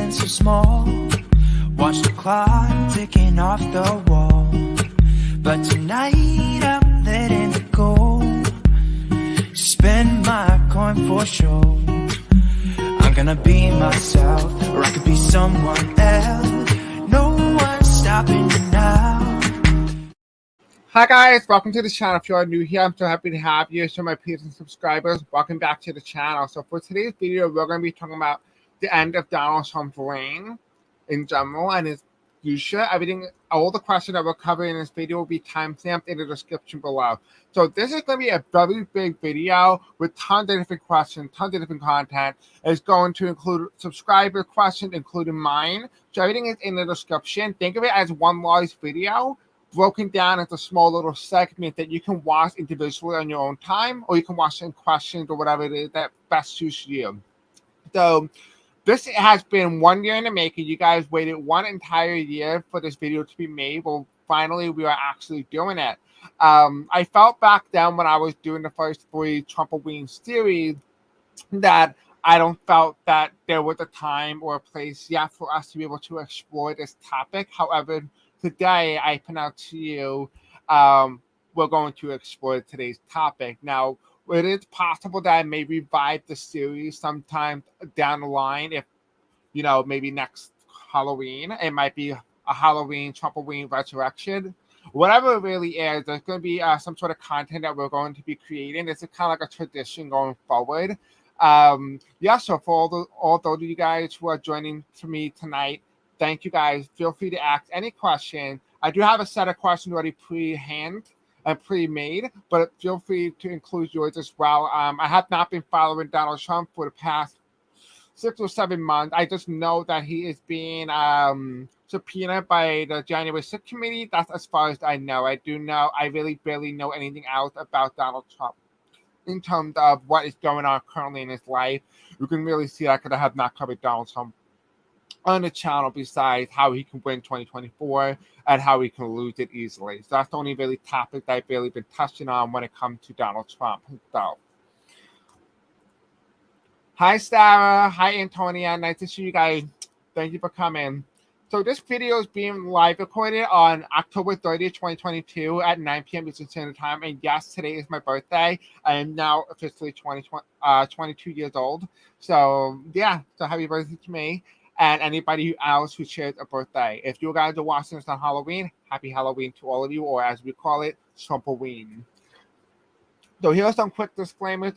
feeling so small. Watch the clock ticking off the wall. But tonight I'm letting it go. Spend my coin for sure. I'm gonna be myself, or I could be someone else. No one's stopping me now. Hi guys, welcome to the channel. If you are new here, I'm so happy to have you. So my peers and subscribers, welcome back to the channel. So for today's video, we're going to be talking about the end of Donald Trump's reign in general and his future. All the questions that we're covering in this video will be timestamped in the description below. So this is going to be a very big video with tons of different questions, tons of different content. It's going to include subscriber questions, including mine. So everything is in the description. Think of it as one large video broken down into small little segments that you can watch individually on your own time, or you can watch in questions or whatever it is that best suits you. So this has been 1 year in the making. You guys waited one entire year for this video to be made. Well, finally, we are actually doing it. I felt back then when I was doing the first 3 Trumpoween series that I don't felt that there was a time or a place yet for us to be able to explore this topic. However, today, I point out to you, we're going to explore today's topic. Now, it is possible that I may revive the series sometime down the line if, maybe next Halloween. It might be a Halloween, Trumpoween resurrection. Whatever it really is, there's going to be some sort of content that we're going to be creating. This is kind of like a tradition going forward. So for all those of you guys who are joining for me tonight, thank you guys. Feel free to ask any question. I do have a set of questions already pre-hand and pre-made, but feel free to include yours as well. I have not been following Donald Trump for the past 6 or 7 months. I just know that he is being subpoenaed by the January 6th committee. That's as far as I know. I really barely know anything else about Donald Trump in terms of what is going on currently in his life. You can really see that because I have not covered Donald Trump on the channel besides how he can win 2024 and how he can lose it easily. So that's the only really topic that I've barely been touching on when it comes to Donald Trump himself. Hi, Sarah. Hi, Antonia. Nice to see you guys. Thank you for coming. So this video is being live recorded on October 30th, 2022 at 9 p.m. Eastern Standard Time. And yes, today is my birthday. I am now officially 22 years old. So yeah, so happy birthday to me. And anybody else who shares a birthday. If you guys are watching this on Halloween, happy Halloween to all of you, or as we call it, Trumpoween. So here are some quick disclaimers.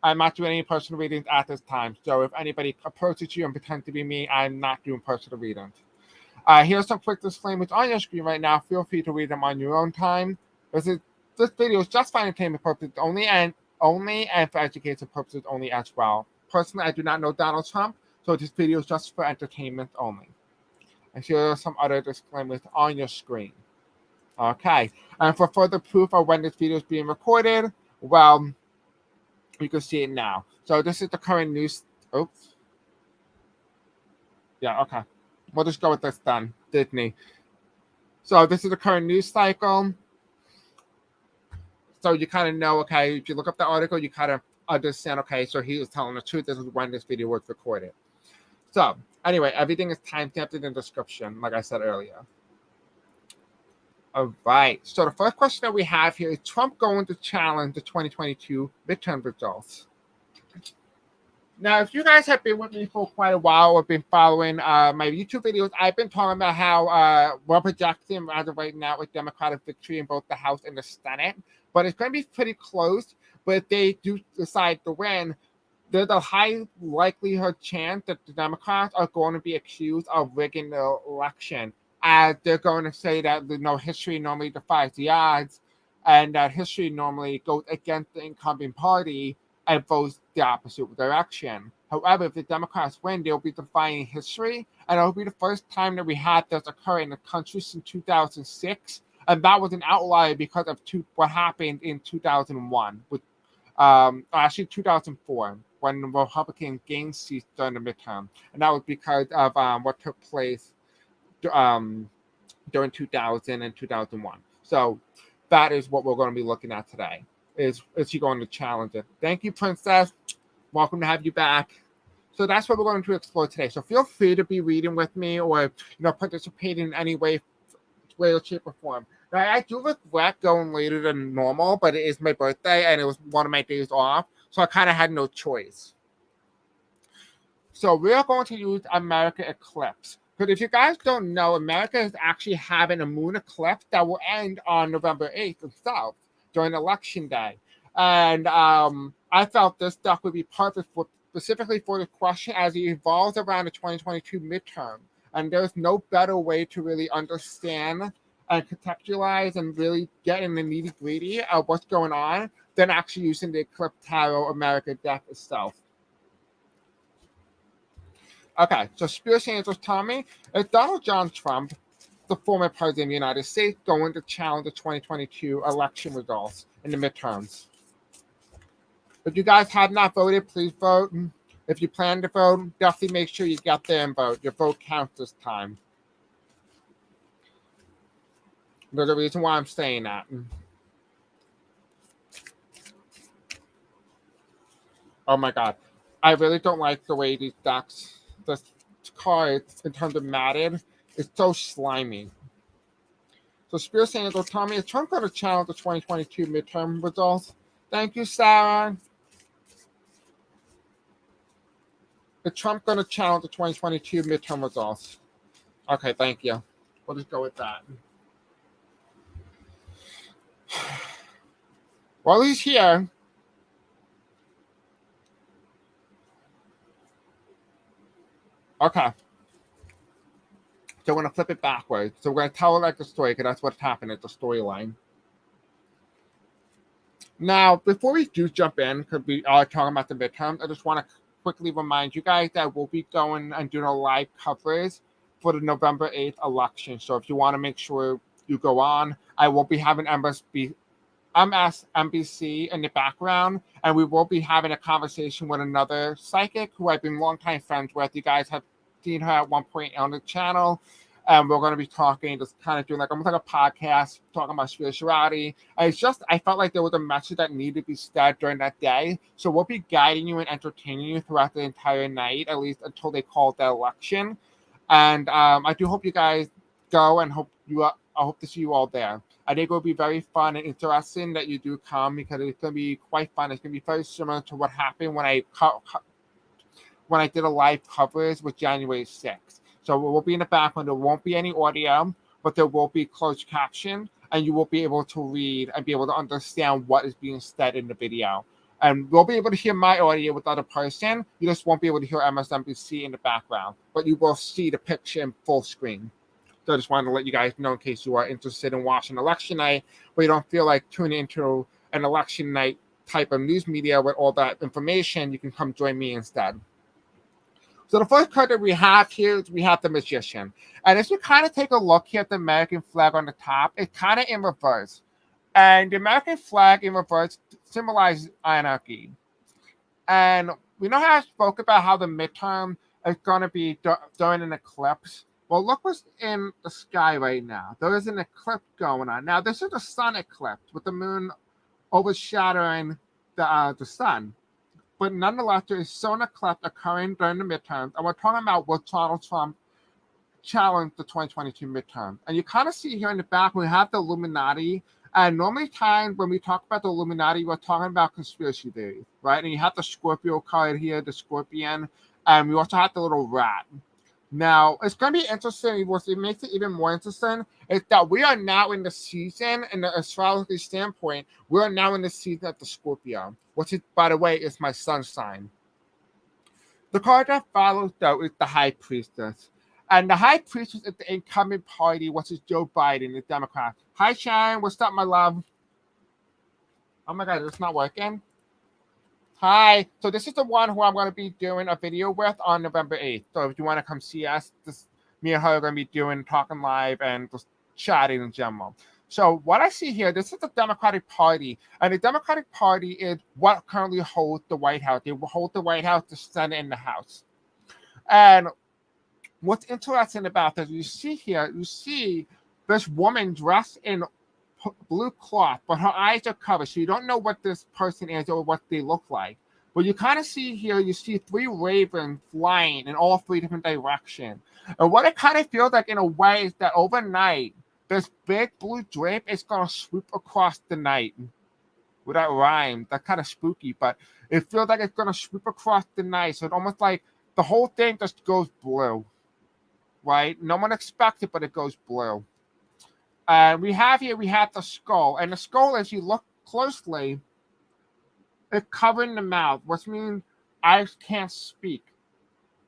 I'm not doing any personal readings at this time. So if anybody approaches you and pretends to be me, I'm not doing personal readings. Here are some quick disclaimers on your screen right now. Feel free to read them on your own time. This video is just for entertainment purposes only and for education purposes only as well. Personally, I do not know Donald Trump. So this video is just for entertainment only. And here are some other disclaimers on your screen. Okay. And for further proof of when this video is being recorded, well, you can see it now. So this is the current news. Oops. Yeah, okay. We'll just go with this then, Disney. So this is the current news cycle. So you kind of know, okay, if you look up the article, you kind of understand, okay, so he was telling the truth. This is when this video was recorded. So, anyway, everything is timestamped in the description, like I said earlier. All right. So, the first question that we have here is Trump going to challenge the 2022 midterm results? Now, if you guys have been with me for quite a while or been following my YouTube videos, I've been talking about how we're projecting, as of right now, a Democratic victory in both the House and the Senate. But it's going to be pretty close. But if they do decide to win, there's a high likelihood chance that the Democrats are going to be accused of rigging the election, as they're going to say that history normally defies the odds, and that history normally goes against the incumbing party and votes the opposite direction. However, if the Democrats win, they'll be defying history, and it'll be the first time that we had this occur in the country since 2006, and that was an outlier because of what happened in 2001, with actually 2004. When the Republicans gained seats during the midterm. And that was because of what took place during 2000 and 2001. So that is what we're going to be looking at today. Is he going to challenge it? Thank you, Princess. Welcome to have you back. So that's what we're going to explore today. So feel free to be reading with me or participate in any way or shape or form. Now, I do regret going later than normal, but it is my birthday and it was one of my days off, so I kind of had no choice. So we're going to use America eclipse. But if you guys don't know, America is actually having a moon eclipse that will end on November 8th itself during Election Day. And I felt this stuff would be perfect specifically for the question as it evolves around the 2022 midterm. And there's no better way to really understand and contextualize and really get in the nitty-gritty of what's going on than actually using the Eclipse Tarot America deck itself. Okay, so Spirit Angels tell me, is Donald John Trump, the former president of the United States, going to challenge the 2022 election results in the midterms? If you guys have not voted, please vote. If you plan to vote, definitely make sure you get there and vote. Your vote counts this time. There's a reason why I'm saying that. Oh my god. I really don't like the way these decks, this card, in terms of matted, is so slimy. So Spirit saying, go tell me, is Trump going to challenge the 2022 midterm results? Thank you, Sarah. Is Trump going to challenge the 2022 midterm results? Okay, thank you. We'll just go with that. Well, he's here. Okay. So we're going to flip it backwards. So we're going to tell it like a story because that's what's happened. It's a storyline. Now, before we do jump in, because we are talking about the midterms, I just want to quickly remind you guys that we'll be going and doing a live coverage for the November 8th election. So if you want to make sure you go on, I will be having MSNBC in the background, and we will be having a conversation with another psychic who I've been longtime friends with. You guys have seen her at one point on the channel. And we're going to be talking, just kind of doing almost like a podcast, talking about spirituality. And it's just, I felt like there was a message that needed to be said during that day. So we'll be guiding you and entertaining you throughout the entire night, at least until they call the election. And I do hope you guys go and I hope to see you all there. I think it will be very fun and interesting that you do come because it's going to be quite fun. It's going to be very similar to what happened when I did a live coverage with January 6th. So we'll be in the background. There won't be any audio, but there will be closed caption, and you will be able to read and be able to understand what is being said in the video. And we'll be able to hear my audio with the other person. You just won't be able to hear MSNBC in the background, but you will see the picture in full screen. So I just wanted to let you guys know in case you are interested in watching election night, but you don't feel like tuning into an election night type of news media with all that information, you can come join me instead. So the first card that we have here is we have the Magician. And as you kind of take a look here at the American flag on the top, it's kind of in reverse. And the American flag in reverse symbolizes anarchy. And we know how I spoke about how the midterm is going to be during an eclipse. Well, look what's in the sky right now. There is an eclipse going on. Now, this is a sun eclipse with the moon overshadowing the sun. But nonetheless, there is still an eclipse occurring during the midterms. And we're talking about what Donald Trump challenged the 2022 midterm. And you kind of see here in the back, we have the Illuminati. And normally times when we talk about the Illuminati, we're talking about conspiracy theories, right? And you have the Scorpio card here, the Scorpion. And we also have the little rat. Now, it's going to be interesting. What makes it even more interesting is that we are now in the season, in the astrology standpoint, we are now in the season of the Scorpio, which is, by the way, is my sun sign. The card that follows, though, is the High Priestess. And the High Priestess is the incumbent party, which is Joe Biden, the Democrat. Hi, Sharon. What's up, my love? Oh, my God, it's not working. Hi. So this is the one who I'm going to be doing a video with on November 8th. So if you want to come see us, me and her are going to be talking live and just chatting in general. So what I see here, this is the Democratic Party. And the Democratic Party is what currently holds the White House. They hold the White House, the Senate, and the House. And what's interesting about this, you see this woman dressed in blue cloth, but her eyes are covered, so you don't know what this person is or what they look like. Well, you kind of see here, you see 3 ravens flying in all 3 different directions. And what it kind of feels like in a way is that overnight, this big blue drape is going to swoop across the night. With that rhyme, that's kind of spooky, but it feels like it's going to swoop across the night. So it's almost like the whole thing just goes blue, right? No one expects it, but it goes blue. And we have the skull. And the skull, as you look closely, it's covering the mouth, which means eyes can't speak,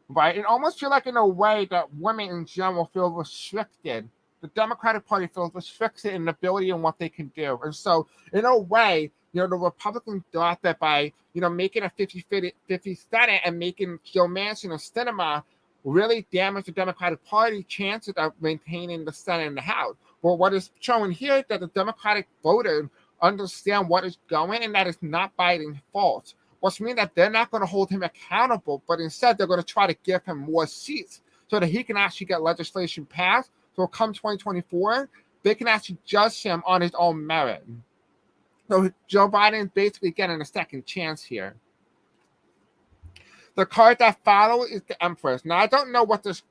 right? It almost feels like in a way that women in general feel restricted. The Democratic Party feels restricted in ability and what they can do. And so, in a way, the Republicans thought that by, making a 50-50 Senate and making Joe Manchin a cinema really damaged the Democratic Party chances of maintaining the Senate and the House. Well, what is showing here is that the Democratic voters understand what is going and that it's not Biden's fault, which means that they're not going to hold him accountable, but instead they're going to try to give him more seats so that he can actually get legislation passed. So come 2024, they can actually judge him on his own merit. So Joe Biden is basically getting a second chance here. The card that follows is the Empress. Now, I don't know what this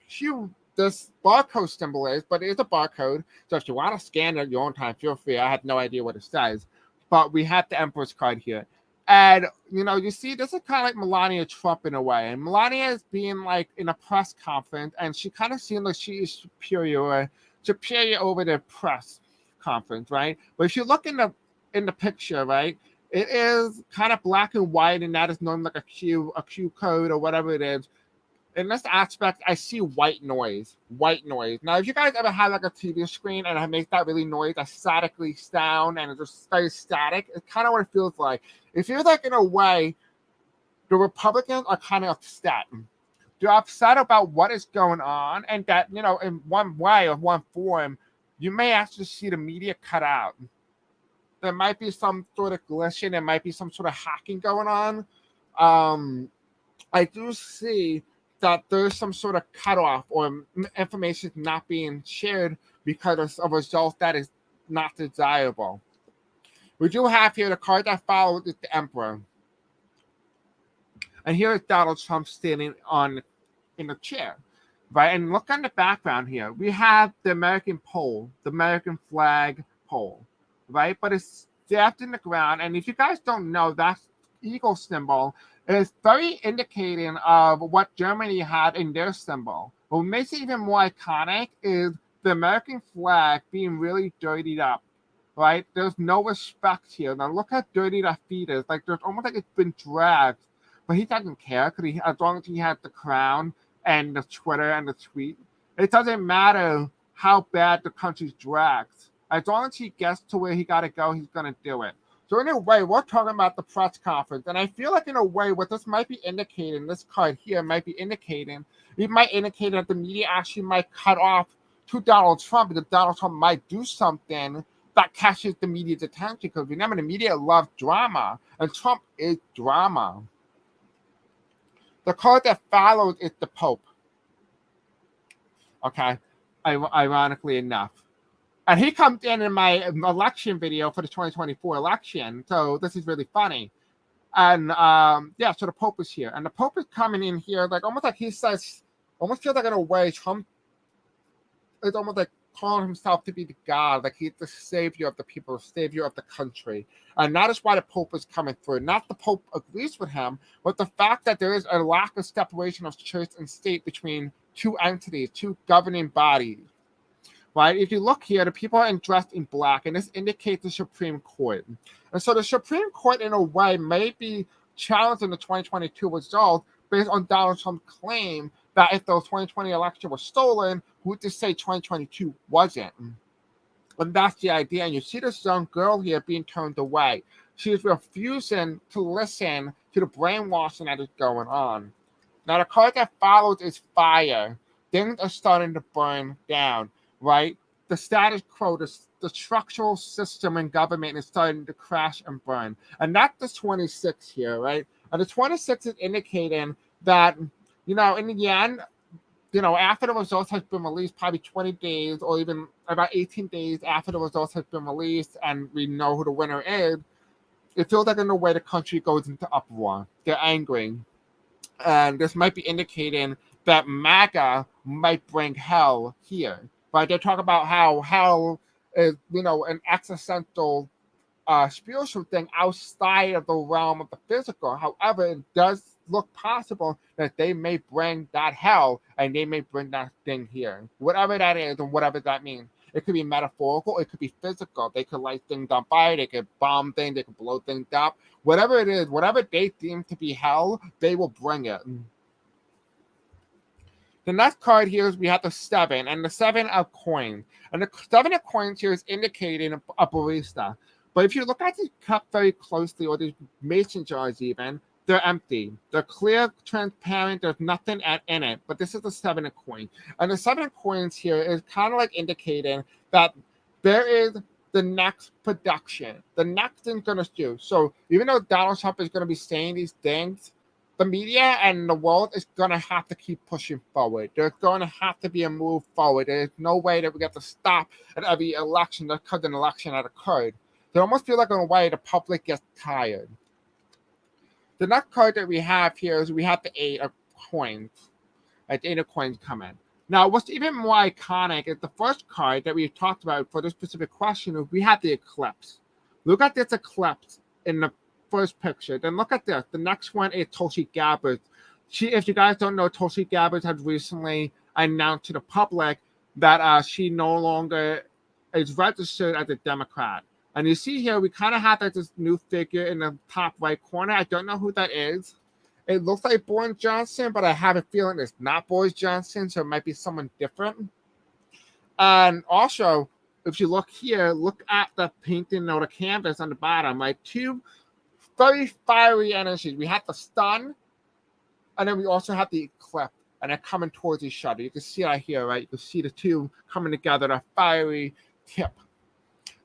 barcode symbol is, but it is a barcode. So if you want to scan it at your own time, feel free. I have no idea what it says. But we have the Empress card here. And, you see, this is kind of like Melania Trump in a way. And Melania is being like in a press conference, and she kind of seems like she is superior over the press conference, right? But if you look in the picture, right, it is kind of black and white, and that is normally like a Q code or whatever it is. In this aspect, I see white noise. Now, if you guys ever have like a TV screen and it makes that really noise, that statically sound, and it just stays static, it's kind of what it feels like. It feels like, in a way, the Republicans are kind of upset. They're upset about what is going on, and that, in one way or one form, you may actually see the media cut out. There might be some sort of glitching. There might be some sort of hacking going on. I do see that there's some sort of cutoff or information not being shared because of a result that is not desirable. We do have here the card that follows is the Emperor. And here is Donald Trump standing in a chair, right? And look on the background here. We have the American pole, the American flag pole, right? But it's stabbed in the ground. And if you guys don't know, that eagle symbol is very indicating of what Germany had in their symbol. What makes it even more iconic is the American flag being really dirtied up, right? There's no respect here. Now look how dirty that feet is. Like, there's almost like it's been dragged. But he doesn't care, because as long as he has the crown and the Twitter and the tweet, it doesn't matter how bad the country's dragged. As long as he gets to where he got to go, he's going to do it. So in a way, we're talking about the press conference. And I feel like, in a way, what this might be indicating, this card here might be indicating, it might indicate that the media actually might cut off to Donald Trump, because Donald Trump might do something that catches the media's attention. Because remember, the media loves drama, and Trump is drama. The card that follows is the Pope. Okay, ironically enough. And he comes in my election video for the 2024 election. So this is really funny. And so the Pope is here. And the Pope is coming in here, like, almost like he says, almost feels like, in a way, Trump is almost like calling himself to be the God, like he's the savior of the people, the savior of the country. And that is why the Pope is coming through. Not the Pope agrees with him, but the fact that there is a lack of separation of church and state between two entities, two governing bodies. Right? If you look here, the people are dressed in black, and this indicates the Supreme Court. And so the Supreme Court, in a way, may be challenging the 2022 result based on Donald Trump's claim that if the 2020 election was stolen, who's to say 2022 wasn't? And that's the idea. And you see this young girl here being turned away. She is refusing to listen to the brainwashing that is going on. Now, the card that follows is fire. Things are starting to burn down. Right? The status quo, the structural system in government is starting to crash and burn. And that's the 26 here, right? And the 26 is indicating that, in the end, after the results has been released, probably 20 days or even about 18 days after the results has been released and we know who the winner is, it feels like in a way the country goes into uproar. They're angry. And this might be indicating that MAGA might bring hell here. Right? They talk about how hell is, an existential spiritual thing outside of the realm of the physical. However, it does look possible that they may bring that hell and they may bring that thing here. Whatever that is and whatever that means. It could be metaphorical, it could be physical. They could light things on fire, they could bomb things, they could blow things up. Whatever it is, whatever they deem to be hell, they will bring it. The next card here is we have the 7, and the 7 of coins. And the 7 of coins here is indicating a barista. But if you look at the cup very closely, or the mason jars even, they're empty. They're clear, transparent, there's nothing in it. But this is the 7 of coins. And the 7 of coins here is kind of like indicating that there is the next production. The next thing's going to do. So even though Donald Trump is going to be saying these things, the media and the world is going to have to keep pushing forward. There's going to have to be a move forward. There's no way that we get to stop at every election because an election had occurred. They almost feel like in a way the public gets tired. The next card that we have here is we have the 8 of coins. The 8 of coins come in. Now, what's even more iconic is the first card that we talked about for this specific question is we have the eclipse. Look at this eclipse in the first picture. Then look at this. The next one is Tulsi Gabbard. If you guys don't know, Tulsi Gabbard has recently announced to the public that she no longer is registered as a Democrat. And you see here, we kind of have this new figure in the top right corner. I don't know who that is. It looks like Boris Johnson, but I have a feeling it's not Boris Johnson, so it might be someone different. And also, if you look here, look at the painting or the canvas on the bottom, right? 2 very fiery energies. We have the sun, and then we also have the eclipse, and they're coming towards each other. You can see that here, right? You can see the two coming together, a fiery tip.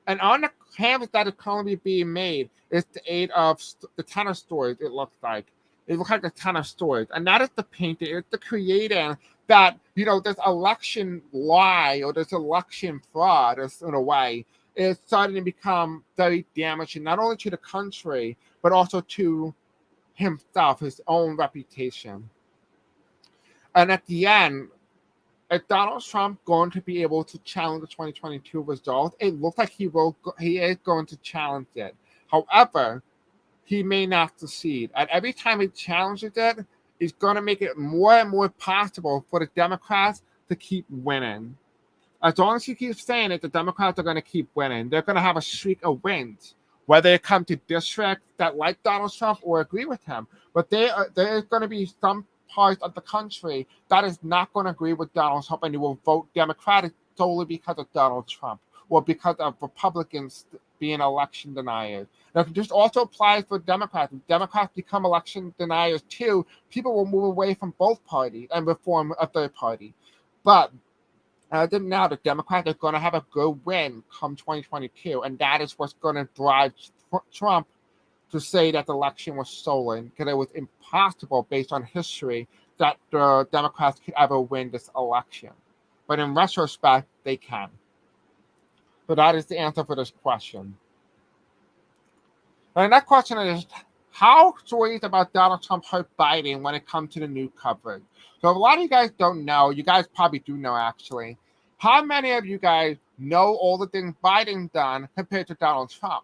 And on the canvas that is currently being made is the 8 of the 10 of swords, it looks like. It looks like the 10 of swords. And that is the painting, it's the creating that, this election lie or this election fraud, in a way, is starting to become very damaging, not only to the country, but also to himself, his own reputation. And at the end, is Donald Trump going to be able to challenge the 2022 results? It looks like he is going to challenge it. However, he may not succeed. And every time he challenges it, it's going to make it more and more possible for the Democrats to keep winning. As long as he keeps saying it, the Democrats are going to keep winning. They're going to have a streak of wins, whether it comes to districts that like Donald Trump or agree with him. But there is going to be some parts of the country that is not going to agree with Donald Trump, and they will vote Democratic solely because of Donald Trump or because of Republicans being election deniers. Now, this also applies for Democrats. If Democrats become election deniers too, people will move away from both parties and reform a third party. But as of now, the Democrats are going to have a good win come 2022, and that is what's going to drive Trump to say that the election was stolen, because it was impossible based on history that the Democrats could ever win this election. But in retrospect, they can. So that is the answer for this question. And that question is, how stories about Donald Trump hurt Biden when it comes to the new coverage? So if a lot of you guys don't know, you guys probably do know actually, how many of you guys know all the things Biden's done compared to Donald Trump,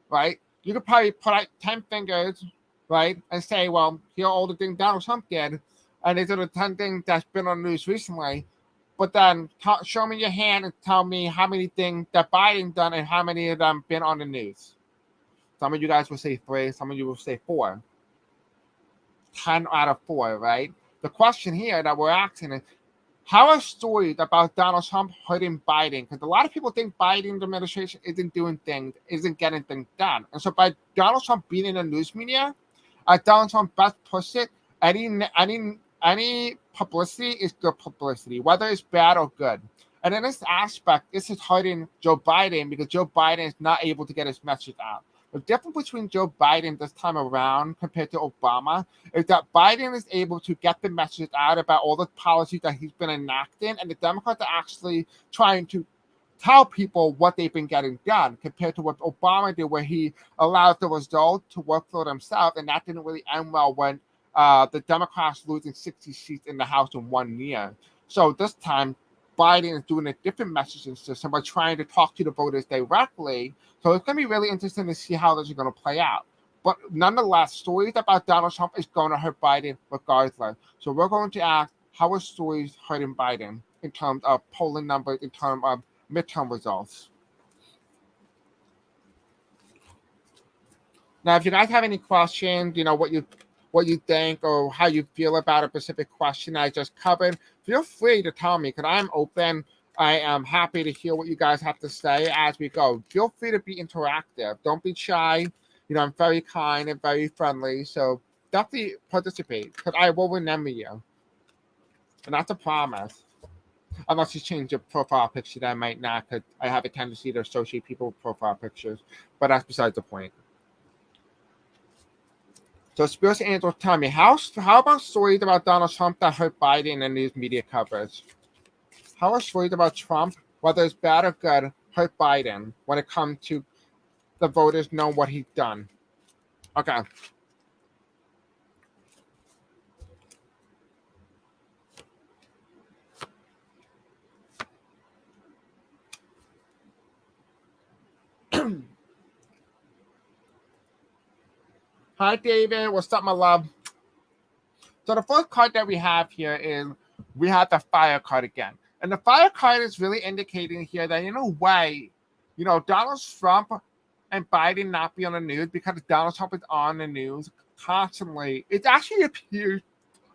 right? You could probably put out 10 fingers, right, and say, well, here are all the things Donald Trump did, and these are the 10 things that's been on the news recently. But then show me your hand and tell me how many things that Biden done and how many of them been on the news. Some of you guys will say 3, some of you will say 4. 10 out of 4, right? The question here that we're asking is, how are stories about Donald Trump hurting Biden? Because a lot of people think Biden's administration isn't doing things, isn't getting things done. And so by Donald Trump being in the news media, Donald Trump best push it, any publicity is good publicity, whether it's bad or good. And in this aspect, this is hurting Joe Biden because Joe Biden is not able to get his message out. The difference between Joe Biden this time around compared to Obama is that Biden is able to get the message out about all the policies that he's been enacting, and the Democrats are actually trying to tell people what they've been getting done compared to what Obama did, where he allowed the result to work for themselves, and that didn't really end well when the Democrats losing 60 seats in the House in 1 year. So this time, Biden is doing a different messaging system by trying to talk to the voters directly. So it's going to be really interesting to see how this is going to play out. But nonetheless, stories about Donald Trump is going to hurt Biden regardless. So we're going to ask, how are stories hurting Biden in terms of polling numbers, in terms of midterm results? Now, if you guys have any questions, what you think or how you feel about a specific question I just covered, feel free to tell me because I'm open. I am happy to hear what you guys have to say as we go. Feel free to be interactive. Don't be shy. I'm very kind and very friendly, so definitely participate because I will remember you. And that's a promise. Unless you change your profile picture, that I might not, because I have a tendency to associate people with profile pictures. But that's besides the point. So Spirits Angels, tell me, how about stories about Donald Trump that hurt Biden in these media coverage? How are stories about Trump, whether it's bad or good, hurt Biden when it comes to the voters know what he's done? Okay. Hi, David. What's up, my love? So the first card that we have here is we have the fire card again. And the fire card is really indicating here that in a way, Donald Trump and Biden not be on the news because Donald Trump is on the news constantly. It actually appears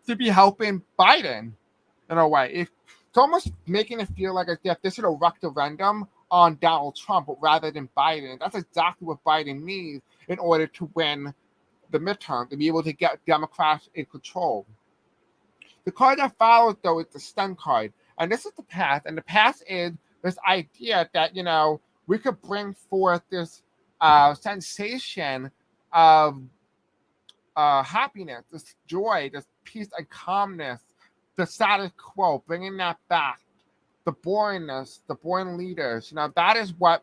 to be helping Biden in a way. It's almost making it feel like as if this is a referendum on Donald Trump rather than Biden. That's exactly what Biden needs in order to win the midterm, to be able to get Democrats in control. The card that follows, though, is the stun card. And this is the path. And the path is this idea that, we could bring forth this sensation of happiness, this joy, this peace and calmness, the status quo, bringing that back, the boringness, the boring leaders. That is what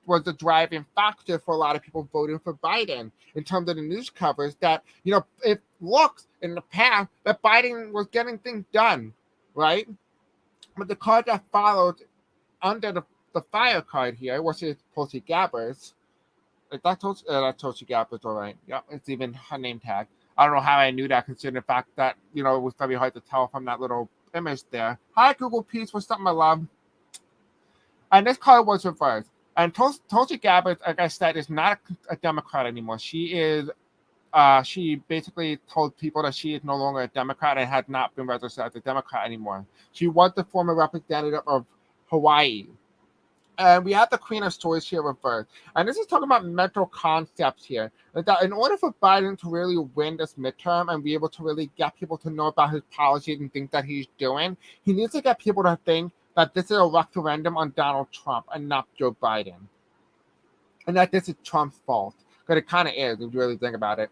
was the driving factor for a lot of people voting for Biden in terms of the news coverage that, it looks in the past that Biden was getting things done, right? But the card that followed under the fire card here, which is Tulsi Gabbard's, that's Tulsi Gabbard's, all right. Yep, it's even her name tag. I don't know how I knew that, considering the fact that, it was very hard to tell from that little image there. Hi, Google Peace. What's up, my love? And this card was reversed. And Tulsi Gabbard, like I said, is not a Democrat anymore. She basically told people that she is no longer a Democrat and had not been registered as a Democrat anymore. She was the former representative of Hawaii. And we have the Queen of Stories here reversed. And this is talking about mental concepts here. That in order for Biden to really win this midterm and be able to really get people to know about his policies and things that he's doing, he needs to get people to think that this is a referendum on Donald Trump and not Joe Biden. And that this is Trump's fault. Because it kind of is, if you really think about it.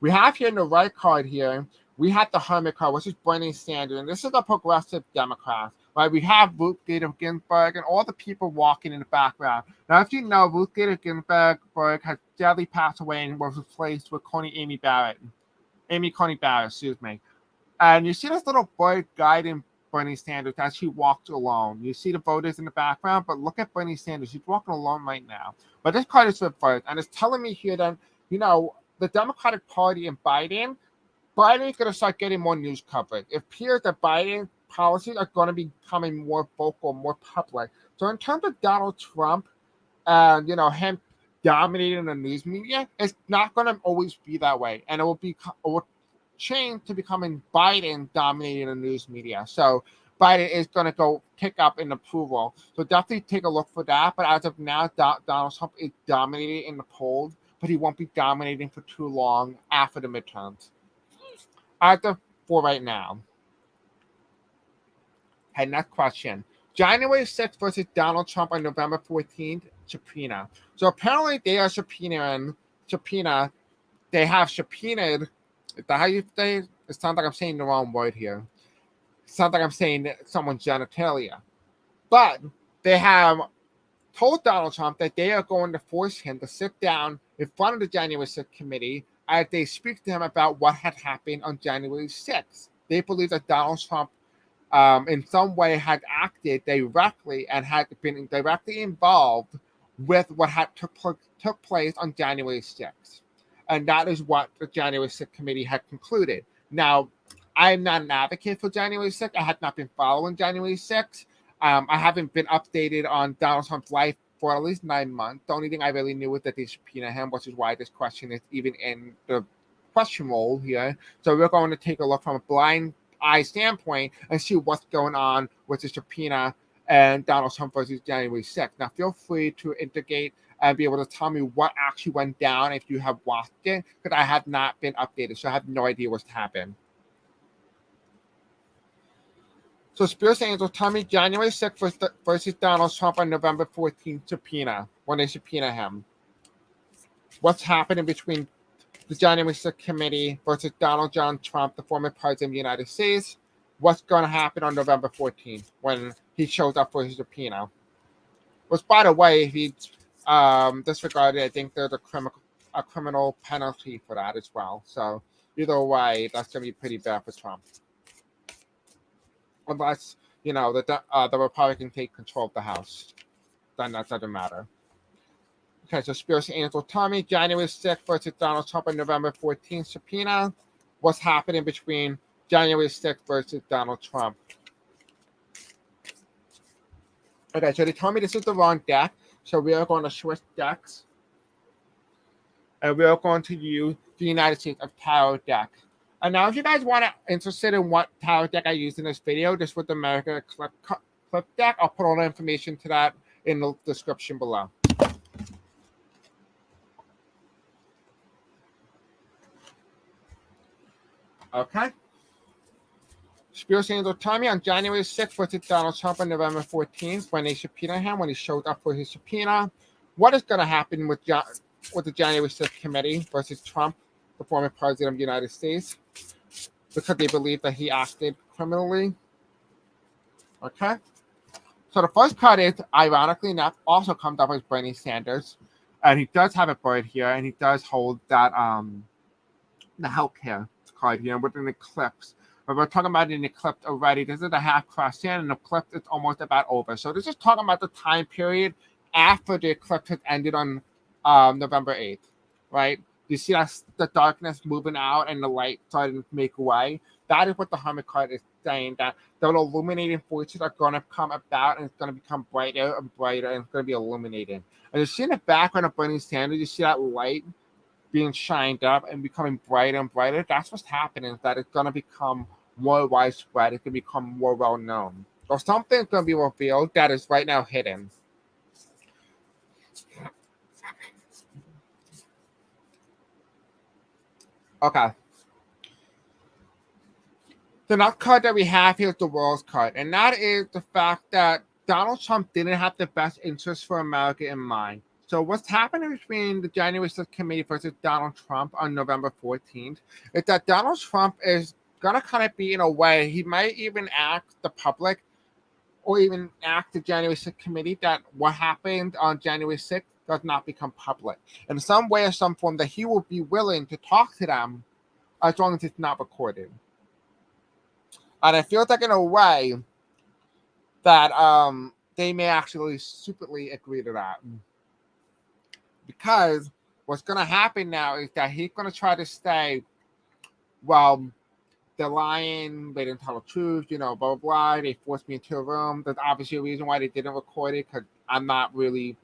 We have here in the right card here, we have the Hermit card, which is Bernie Sanders. And this is a progressive Democrat. Right? We have Ruth Bader Ginsburg and all the people walking in the background. Now, if you know, Ruth Bader Ginsburg has sadly passed away and was replaced with Amy Coney Barrett, excuse me. And you see this little boy guiding Bernie Sanders as he walks alone. You see the voters in the background, but look at Bernie Sanders. He's walking alone right now. But this card is reversed, and it's telling me here that, the Democratic Party and Biden is going to start getting more news coverage. It appears that Biden policies are going to be becoming more vocal, more public. So in terms of Donald Trump and, him dominating the news media, it's not going to always be that way. And it will change to becoming Biden dominating the news media. So Biden is going to go pick up in approval. So definitely take a look for that. But as of now, Donald Trump is dominating in the polls, but he won't be dominating for too long after the midterms. For right now. Hey, next question. January 6th versus Donald Trump on November 14th, subpoena. So apparently they are subpoena. They have subpoenaed. Is that how you say it? It sounds like I'm saying the wrong word here. It sounds like I'm saying someone's genitalia. But they have told Donald Trump that they are going to force him to sit down in front of the January 6th committee as they speak to him about what had happened on January 6th. They believe that Donald Trump, in some way, had acted directly and had been directly involved with what had took place on January 6th. And that is what the January 6th committee had concluded. Now, I'm not an advocate for January 6th. I had not been following January 6th. I haven't been updated on Donald Trump's life for at least 9 months. The only thing I really knew was that they subpoenaed him, which is why this question is even in the question roll here. So we're going to take a look from a blind eye standpoint and see what's going on with the subpoena and Donald Trump versus January 6th. Now, feel free to indicate and be able to tell me what actually went down if you have watched it, because I have not been updated, so I have no idea what's happened. So Spears Angel, tell me January 6th versus Donald Trump on November 14th subpoena, when they subpoena him. What's happening between the January 6th committee versus Donald John Trump, the former president of the United States? What's going to happen on November 14th when he shows up for his subpoena? Which, by the way, if he disregarded, I think there's a criminal penalty for that as well. So either way, that's going to be pretty bad for Trump. Unless, the Republicans take control of the House. Then that doesn't matter. Okay, so Spears Angel Tommy, January 6th versus Donald Trump on November 14th subpoena. What's happening between January 6th versus Donald Trump? Okay, so they told me this is the wrong deck. So we are going to switch decks. And we are going to use the United States of Tarot deck. And now if you guys want to interested in what tarot deck I used in this video, just with the America clip deck, I'll put all the information to that in the description below. Okay. Spears Angel Tommy on January 6th versus Donald Trump on November 14th when they subpoena him, when he showed up for his subpoena. What is going to happen with the January 6th committee versus Trump, the former president of the United States, because they believe that he acted criminally? Okay. So the first card is, ironically enough, also comes up as Bernie Sanders. And he does have a bird here, and he does hold that the healthcare card here with an eclipse. But we're talking about an eclipse already. This is a half cross here, and an eclipse is almost about over. So this is talking about the time period after the eclipse has ended on November 8th, right? You see that the darkness moving out and the light starting to make way. That is what the Hermit card is saying, that the illuminating forces are going to come about, and it's going to become brighter and brighter, and it's going to be illuminated. And you see in the background of Bernie Sanders, you see that light being shined up and becoming brighter and brighter. That's what's happening, is that it's going to become more widespread. It's going to become more well-known. So something's going to be revealed that is right now hidden. Okay. The next card that we have here is the World's card. And that is the fact that Donald Trump didn't have the best interest for America in mind. So what's happening between the January 6th committee versus Donald Trump on November 14th is that Donald Trump is going to kind of be, in a way, he might even ask the public or even ask the January 6th committee that what happened on January 6th does not become public. In some way or some form, that he will be willing to talk to them as long as it's not recorded. And it feels like, in a way, that they may actually secretly agree to that. Because what's going to happen now is that he's going to try to say, well, they're lying, they didn't tell the truth, blah, blah, blah, they forced me into a room. There's obviously a reason why they didn't record it, because I'm not really,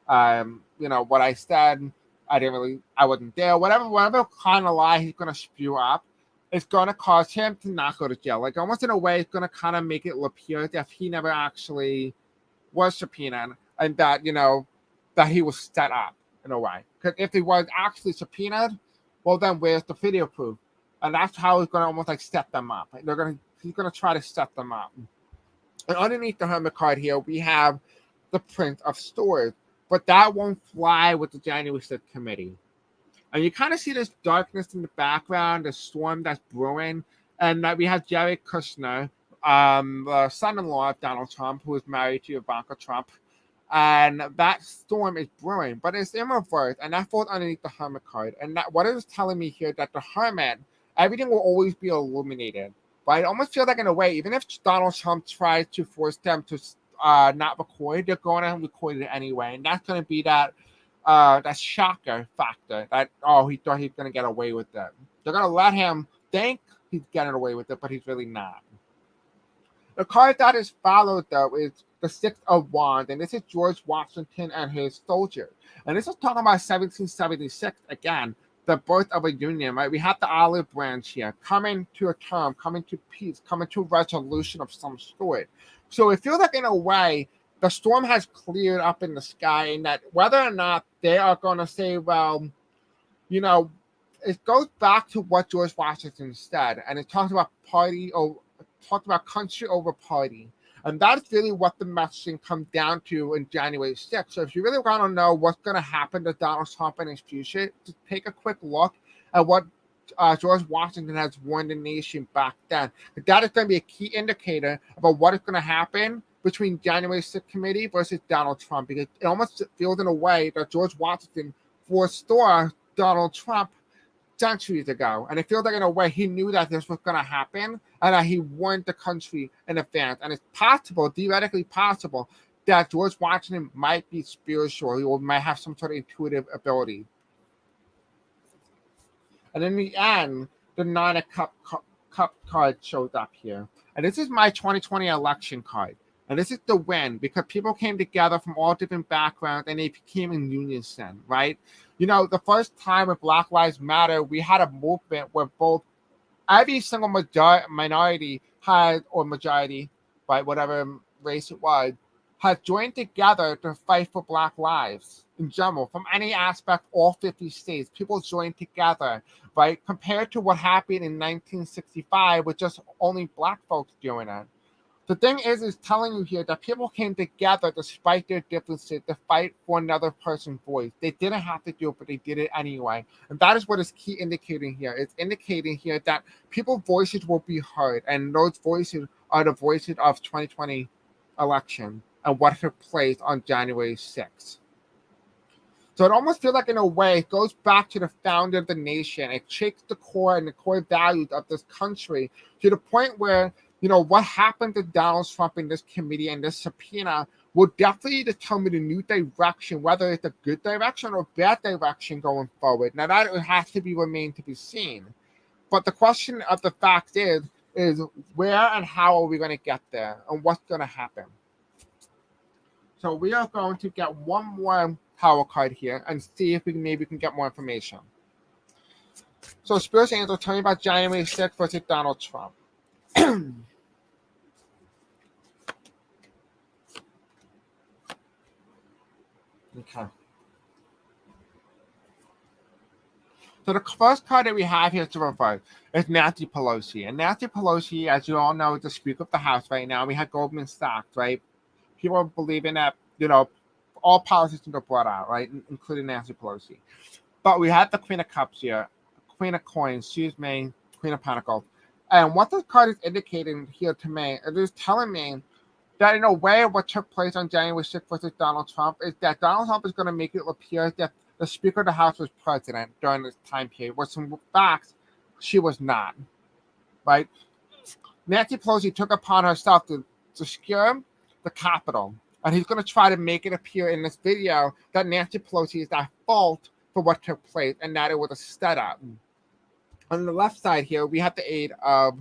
what I said, I wasn't there. Whatever kind of lie he's going to spew up, it's going to cause him to not go to jail. Like, almost in a way, it's going to kind of make it appear as if he never actually was subpoenaed, and that, that he was set up, in a way. Because if he was actually subpoenaed, well, then where's the video proof? And that's how he's going to almost like set them up. He's going to try to set them up. And underneath the Hermit card here, we have the Prince of Swords. But that won't fly with the January 6th committee. And you kind of see this darkness in the background, the storm that's brewing. And that we have Jared Kushner, the son-in-law of Donald Trump, who is married to Ivanka Trump. And that storm is brewing, but it's in reverse, and that falls underneath the Hermit card. And that what it is telling me here that the Hermit, everything will always be illuminated. But I almost feel like in a way, even if Donald Trump tries to force them to not record, they're going to record it anyway, and that's going to be that shocker factor that he thought he was going to get away with it. They're going to let him think he's getting away with it, but he's really not. The card that is followed, though, is the Six of Wands, and this is George Washington and his soldiers. And this is talking about 1776, again, the birth of a union, right? We have the olive branch here, coming to a term, coming to peace, coming to resolution of some sort. So it feels like, in a way, the storm has cleared up in the sky, and that whether or not they are going to say, well, it goes back to what George Washington said, and it talks about country over party. And that's really what the messaging comes down to in January 6th. So if you really want to know what's going to happen to Donald Trump in his future, just take a quick look at what George Washington has warned the nation back then. That is going to be a key indicator about what is going to happen between January 6th committee versus Donald Trump, because it almost feels in a way that George Washington foresaw Donald Trump centuries ago. And it feels like, in a way, he knew that this was going to happen and that he warned the country in advance. And it's possible, theoretically possible, that George Washington might be spiritual or might have some sort of intuitive ability. And in the end, the Nine of Cup card shows up here. And this is my 2020 election card. And this is the win, because people came together from all different backgrounds and they became in unison, right? The first time with Black Lives Matter, we had a movement where both every single minority had, or majority, right, whatever race it was, had joined together to fight for Black lives in general. From any aspect, all 50 states, people joined together, right? Compared to what happened in 1965 with just only Black folks doing it. The thing is telling you here that people came together despite their differences to fight for another person's voice. They didn't have to do it, but they did it anyway. And that is what is key indicating here. It's indicating here that people's voices will be heard, and those voices are the voices of 2020 election and what took place on January 6th. So it almost feels like, in a way, it goes back to the founder of the nation. It shakes the core and the core values of this country to the point where, what happened to Donald Trump in this committee and this subpoena will definitely determine the new direction, whether it's a good direction or bad direction going forward. Now, that has to remain to be seen. But the question of the fact is where and how are we going to get there, and what's going to happen? So we are going to get one more power card here and see if we can get more information. So Spirit Angel, tell me about January 6th versus Donald Trump. Okay. So the first card that we have here to reverse is Nancy Pelosi. And Nancy Pelosi, as you all know, is the Speaker of the House right now. We have Goldman Sachs, right? People are believing that, all politicians are brought out, right? Including Nancy Pelosi. But we have the Queen of Cups here, Queen of Coins, Queen of Pentacles. And what this card is indicating here to me, it is telling me that, in a way, what took place on January 6th versus Donald Trump is that Donald Trump is going to make it appear that the Speaker of the House was president during this time period, where some facts she was not, right? Nancy Pelosi took upon herself to secure the Capitol, and he's going to try to make it appear in this video that Nancy Pelosi is at fault for what took place and that it was a setup. On the left side here, we have the Eight of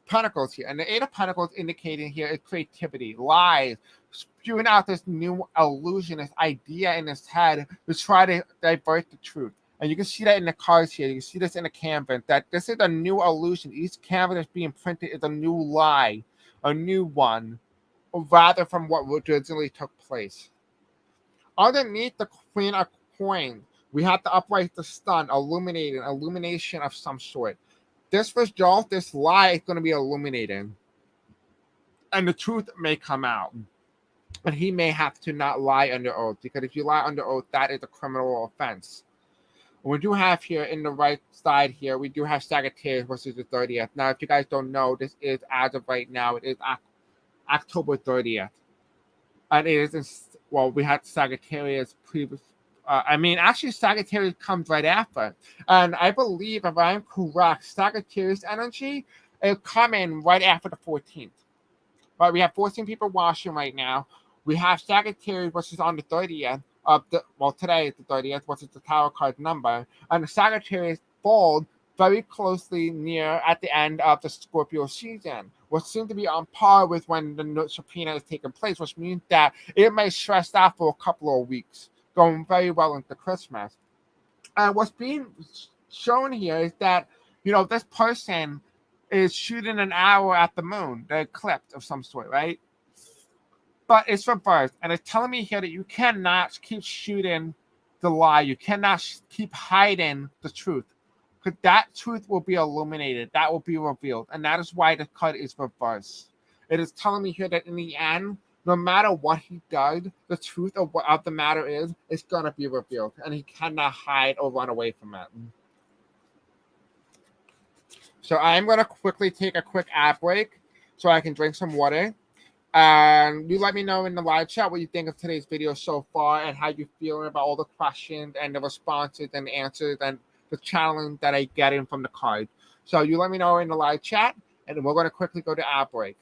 Pentacles here, and the Eight of Pentacles indicating here is creativity, lies, spewing out this new illusion, this idea in his head to try to divert the truth. And you can see that in the cards here. You can see this in the canvas, that this is a new illusion. Each canvas that's being printed is a new lie, a new one, rather from what originally took place. Underneath the Queen of Coins, we have the upright, the sun, illumination of some sort. This result, this lie is going to be illuminated. And the truth may come out. But he may have to not lie under oath, because if you lie under oath, that is a criminal offense. And we do have here in the right side here, we do have Sagittarius versus the 30th. Now, if you guys don't know, this is, as of right now, it is October 30th. And it is, well, we had Sagittarius previous. Actually, Sagittarius comes right after. And I believe, if I'm correct, Sagittarius energy, it'll come in right after the 14th. But we have 14 people watching right now. We have Sagittarius, which is on the 30th today is the 30th, which is the tarot card number. And the Sagittarius fall very closely near at the end of the Scorpio season, which seems to be on par with when the subpoena is taking place, which means that it may stress out for a couple of weeks, going very well into Christmas. And what's being shown here is that, this person is shooting an arrow at the moon, the eclipse of some sort, right? But it's reversed, and it's telling me here that you cannot keep shooting the lie. You cannot keep hiding the truth, because that truth will be illuminated. That will be revealed, and that is why the card is reversed. It is telling me here that in the end, no matter what he does, the truth of what the matter is going to be revealed, and he cannot hide or run away from it. So I'm going to quickly take a quick ad break so I can drink some water. And you let me know in the live chat what you think of today's video so far and how you're feeling about all the questions and the responses and answers and the challenge that I get in from the card. So you let me know in the live chat, and we're going to quickly go to ad break.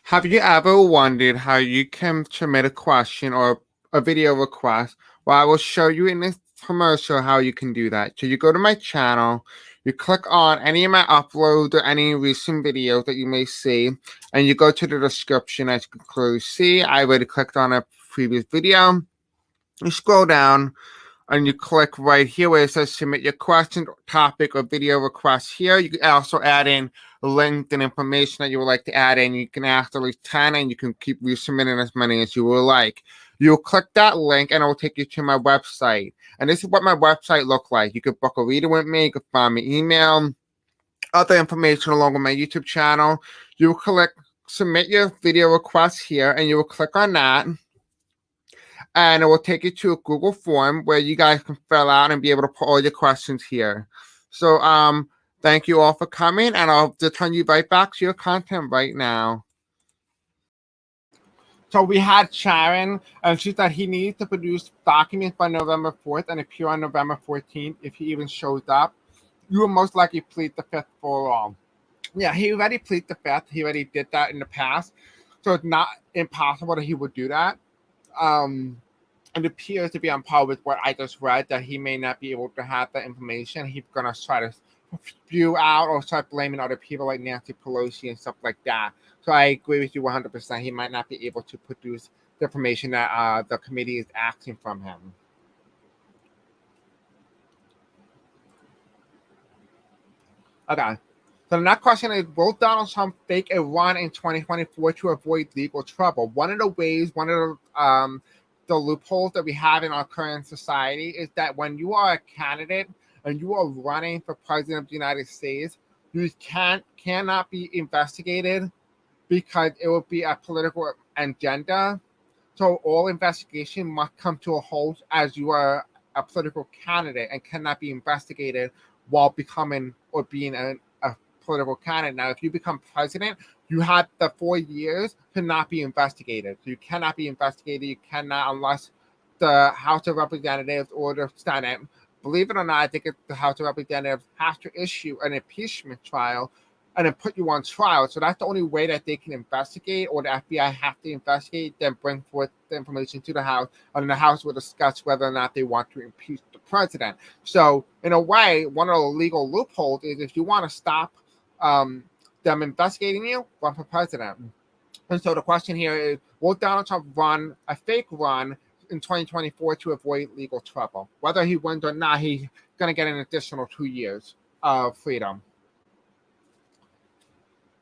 Have you ever wondered how you can submit a question or a video request? Well, I will show you in this commercial how you can do that. So you go to my channel, you click on any of my uploads or any recent videos that you may see, and you go to the description. As you can clearly see, I already clicked on a previous video. You scroll down and you click right here where it says submit your question, topic, or video request here. You can also add in links and information that you would like to add in. You can ask at least 10, and you can keep resubmitting as many as you would like. You'll click that link and it will take you to my website. And this is what my website looks like. You can book a reading with me. You can find me email, other information along with my YouTube channel. You will click submit your video request here, and you will click on that. And it will take you to a Google form where you guys can fill out and be able to put all your questions here. So thank you all for coming, and I'll just turn you right back to your content right now. So we had Sharon, and she said he needs to produce documents by November 4th and appear on November 14th if he even shows up. You will most likely plead the 5th for all. Yeah, he already pleaded the 5th. He already did that in the past. So it's not impossible that he would do that. It appears to be on par with what I just read, that he may not be able to have that information. He's going to try to spew out or start blaming other people like Nancy Pelosi and stuff like that. So I agree with you 100%. He might not be able to produce the information that the committee is asking from him. Okay. So the next question is, will Donald Trump fake a run in 2024 to avoid legal trouble? One of the loopholes that we have in our current society is that when you are a candidate and you are running for president of the United States, you cannot be investigated because it will be a political agenda. So all investigation must come to a halt as you are a political candidate and cannot be investigated while becoming or being a political candidate. Now, if you become president, you have the 4 years to not be investigated. So you cannot be investigated. You cannot, unless the House of Representatives or the Senate, believe it or not, I think the House of Representatives has to issue an impeachment trial and then put you on trial. So that's the only way that they can investigate, or the FBI have to investigate, then bring forth the information to the House, and the House will discuss whether or not they want to impeach the president. So in a way, one of the legal loopholes is if you want to stop them investigating you, run for president. And so the question here is, will Donald Trump run a fake run in 2024 to avoid legal trouble? Whether he wins or not, he's going to get an additional 2 years of freedom.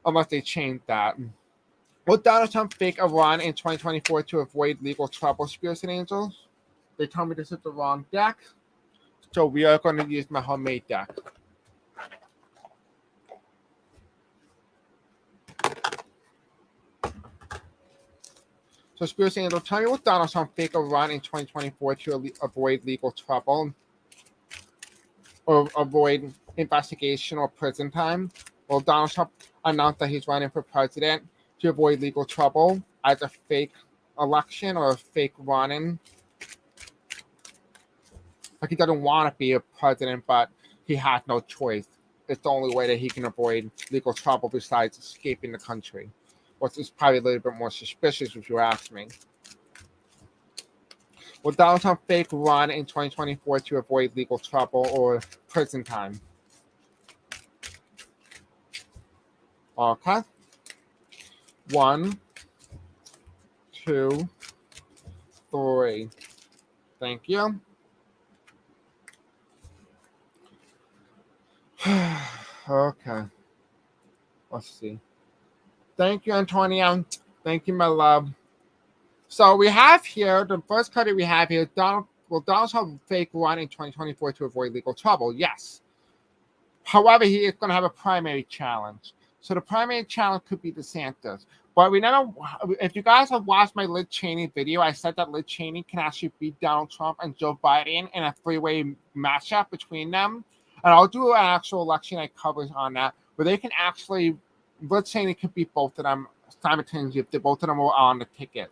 Unless they change that. Will Donald Trump fake a run in 2024 to avoid legal trouble, Spirits and Angels? They told me this is the wrong deck. So we are going to use my homemade deck. So Spirits and Angels, tell me, will Donald Trump fake a run in 2024 to avoid legal trouble or avoid investigation or prison time? Well, Donald Trump, announced that he's running for president to avoid legal trouble as a fake election or a fake running. Like, he doesn't want to be a president, but he has no choice. It's the only way that he can avoid legal trouble besides escaping the country, which is probably a little bit more suspicious if you ask me. Will Donald Trump fake run in 2024 to avoid legal trouble or prison time? Okay. 1, 2, 3. Thank you. Okay. Let's see. Thank you, Antonia. Thank you, my love. So we have here, the first card that we have here, will Donald Trump fake run in 2024 to avoid legal trouble? Yes. However, he is going to have a primary challenge. So the primary challenge could be DeSantis. But we never, if you guys have watched my Liz Cheney video, I said that Liz Cheney can actually beat Donald Trump and Joe Biden in a three-way matchup between them. And I'll do an actual election night coverage on that, where they can actually, Liz Cheney could beat both of them simultaneously if both of them were on the ticket.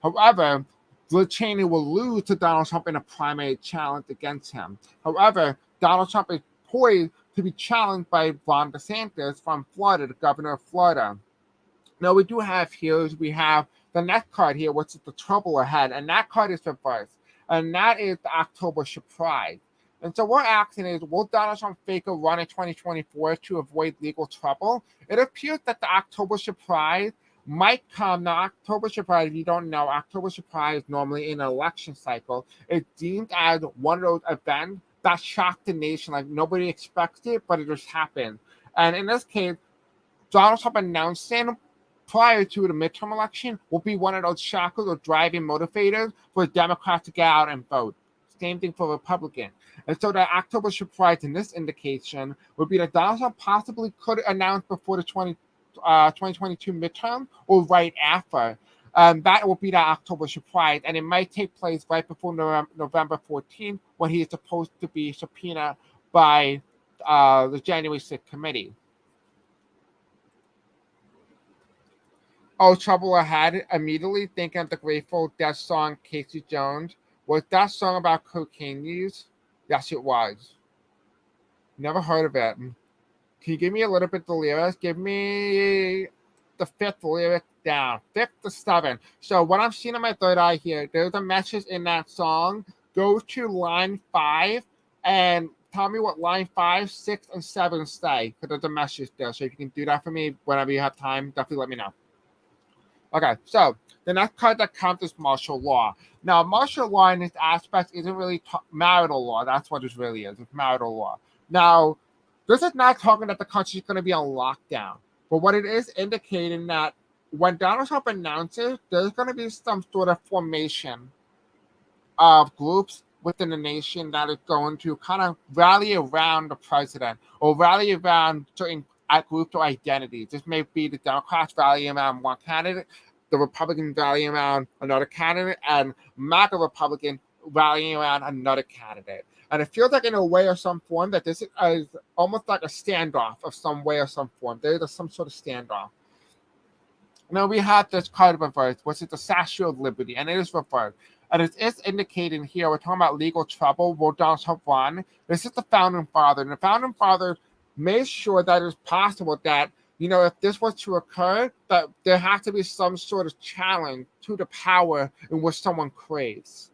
However, Liz Cheney will lose to Donald Trump in a primary challenge against him. However, Donald Trump is poised to be challenged by Ron DeSantis from Florida, the governor of Florida. Now, we do have here, we have the next card here, which is the trouble ahead, and that card is reversed, and that is the October surprise. And so we're asking is, will Donald Trump fake a run in 2024 to avoid legal trouble? It appears that the October surprise might come. Now, October surprise, if you don't know, October surprise normally in an election cycle is deemed as one of those events that shocked the nation. Like, nobody expects it, but it just happened. And in this case, Donald Trump announcing prior to the midterm election will be one of those shockers or driving motivators for Democrats to get out and vote. Same thing for Republicans. And so the October surprise in this indication would be that Donald Trump possibly could announce before the 2022 midterm or right after. That will be the October surprise, and it might take place right before November 14th, when he is supposed to be subpoenaed by the January 6th committee. Oh, trouble ahead. Immediately thinking of the Grateful Dead song Casey Jones. Was that song about cocaine use? Yes, it was. Never heard of it. Can you give me a little bit of the lyrics? Give me the fifth lyric down. 5th to 7th. So what I'm seeing on my third eye here, there's a message in that song. Go to line 5 and tell me what line 5, 6, and 7 say. Because there's a message there. So if you can do that for me whenever you have time, definitely let me know. Okay, so the next card that comes is martial law. Now, martial law in this aspect isn't really marital law. That's what it really is. It's marital law. Now, this is not talking that the country is going to be on lockdown. But what it is indicating that when Donald Trump announces, there's going to be some sort of formation of groups within the nation that is going to kind of rally around the president or rally around certain groups or identities. This may be the Democrats rallying around one candidate, the Republicans rallying around another candidate, and MAGA Republican rallying around another candidate. And it feels like in a way or some form that this is almost like a standoff of some way or some form. There is some sort of standoff. Now we have this card reversed, which is the Statue of Liberty, and it is reversed. And it is indicating here, we're talking about legal trouble, will Donald Trump run? This is the founding father, and the founding father made sure that it's possible that, you know, if this was to occur, that there has to be some sort of challenge to the power in which someone craves.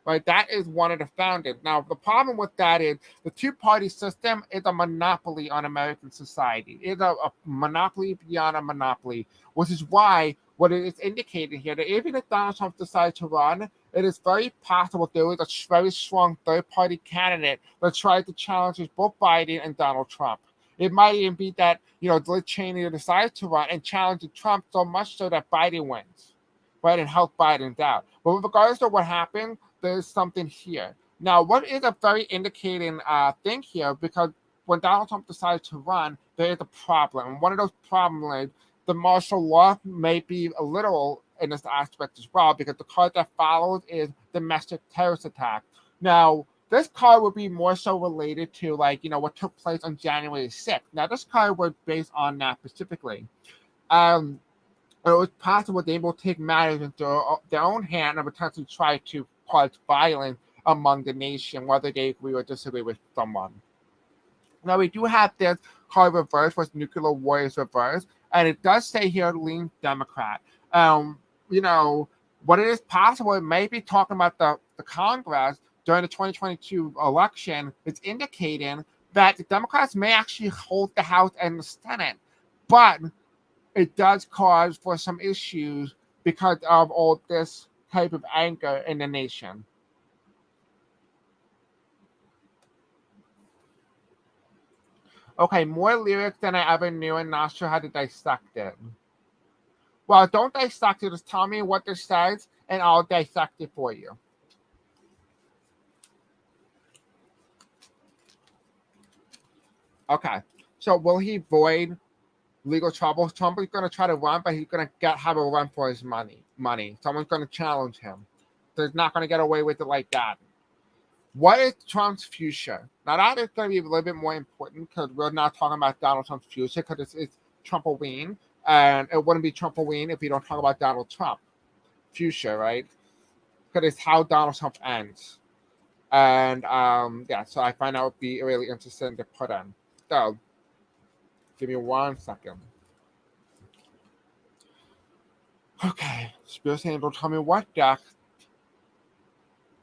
Right? That is one of the founders. Now, the problem with that is the two-party system is a monopoly on American society. It's a monopoly beyond a monopoly, which is why what it is indicating here, that even if Donald Trump decides to run, it is very possible there is a very strong third-party candidate that tries to challenge both Biden and Donald Trump. It might even be that, you know, Liz Cheney decides to run and challenge Trump so much so that Biden wins, right, and help Biden out. But regardless of what happened, there's something here. Now, what is a very indicating thing here, because when Donald Trump decides to run, there is a problem. And one of those problems is the martial law may be a little in this aspect as well, because the card that follows is domestic terrorist attack. Now, This card would be more so related to, like, what took place on January 6th. Now, this card was based on that specifically. It was possible they will take matters into their own hand and potentially try to cause violence among the nation, whether they agree or disagree with someone. Now, we do have this card reversed with nuclear warriors reversed, and it does say here lean Democrat. What it is possible, it may be talking about the Congress during the 2022 election. It's indicating that the Democrats may actually hold the House and the Senate, but it does cause for some issues because of all this type of anger in the nation. Okay, more lyrics than I ever knew and not sure how to dissect it. Well, don't dissect it. Just tell me what this says, and I'll dissect it for you. Okay, so will he void legal trouble? Trump is going to try to run, but he's going to have a run for his money. Someone's going to challenge him. So he's not going to get away with it like that. What is Trump's future? Now, that is going to be a little bit more important because we're not talking about Donald Trump's future because it's Trumpoween. And it wouldn't be Trumpoween if we don't talk about Donald Trump future, right? Because it's how Donald Trump ends. And so I find that would be really interesting to put in. So, give me 1 second. Okay, Spirit Angel, tell me what deck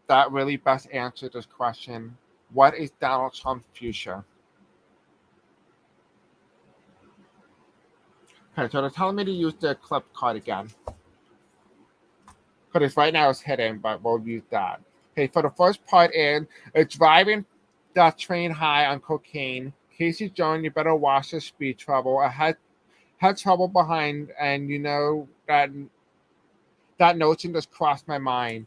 that really best answered this question. What is Donald Trump's future? Okay, so they're telling me to use the clip card again. Because right now it's hidden, but we'll use that. Okay, for the first part it's driving that train high on cocaine. Casey Jones, you better watch the speed trouble. I had trouble behind, and that notion just crossed my mind.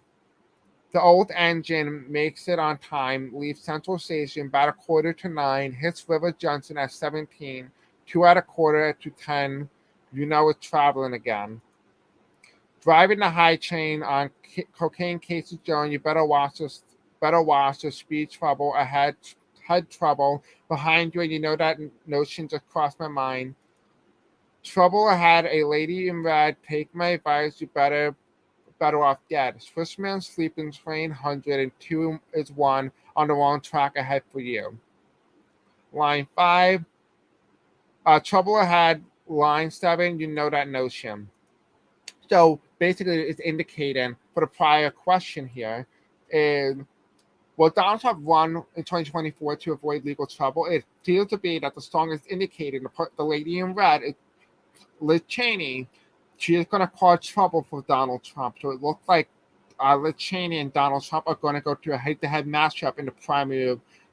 The old engine makes it on time, leaves Central Station about 8:45, hits River Johnson at 17, 2 at 9:45 to 10. It's traveling again. Driving the high train on cocaine, Casey Jones, you better watch the speed trouble ahead. Head trouble behind you, and that notion just crossed my mind. Trouble ahead, a lady in red, take my advice, you better off dead. Swissman sleeping train 102 is 1 on the wrong track ahead for you. Line 5, trouble ahead. Line 7, that notion. So basically, it's indicating for the prior question here is, will Donald Trump run in 2024 to avoid legal trouble? It feels to be that the song is indicating the lady in red is Liz Cheney. She is going to cause trouble for Donald Trump. So it looks like Liz Cheney and Donald Trump are going to go to a head-to-head matchup in the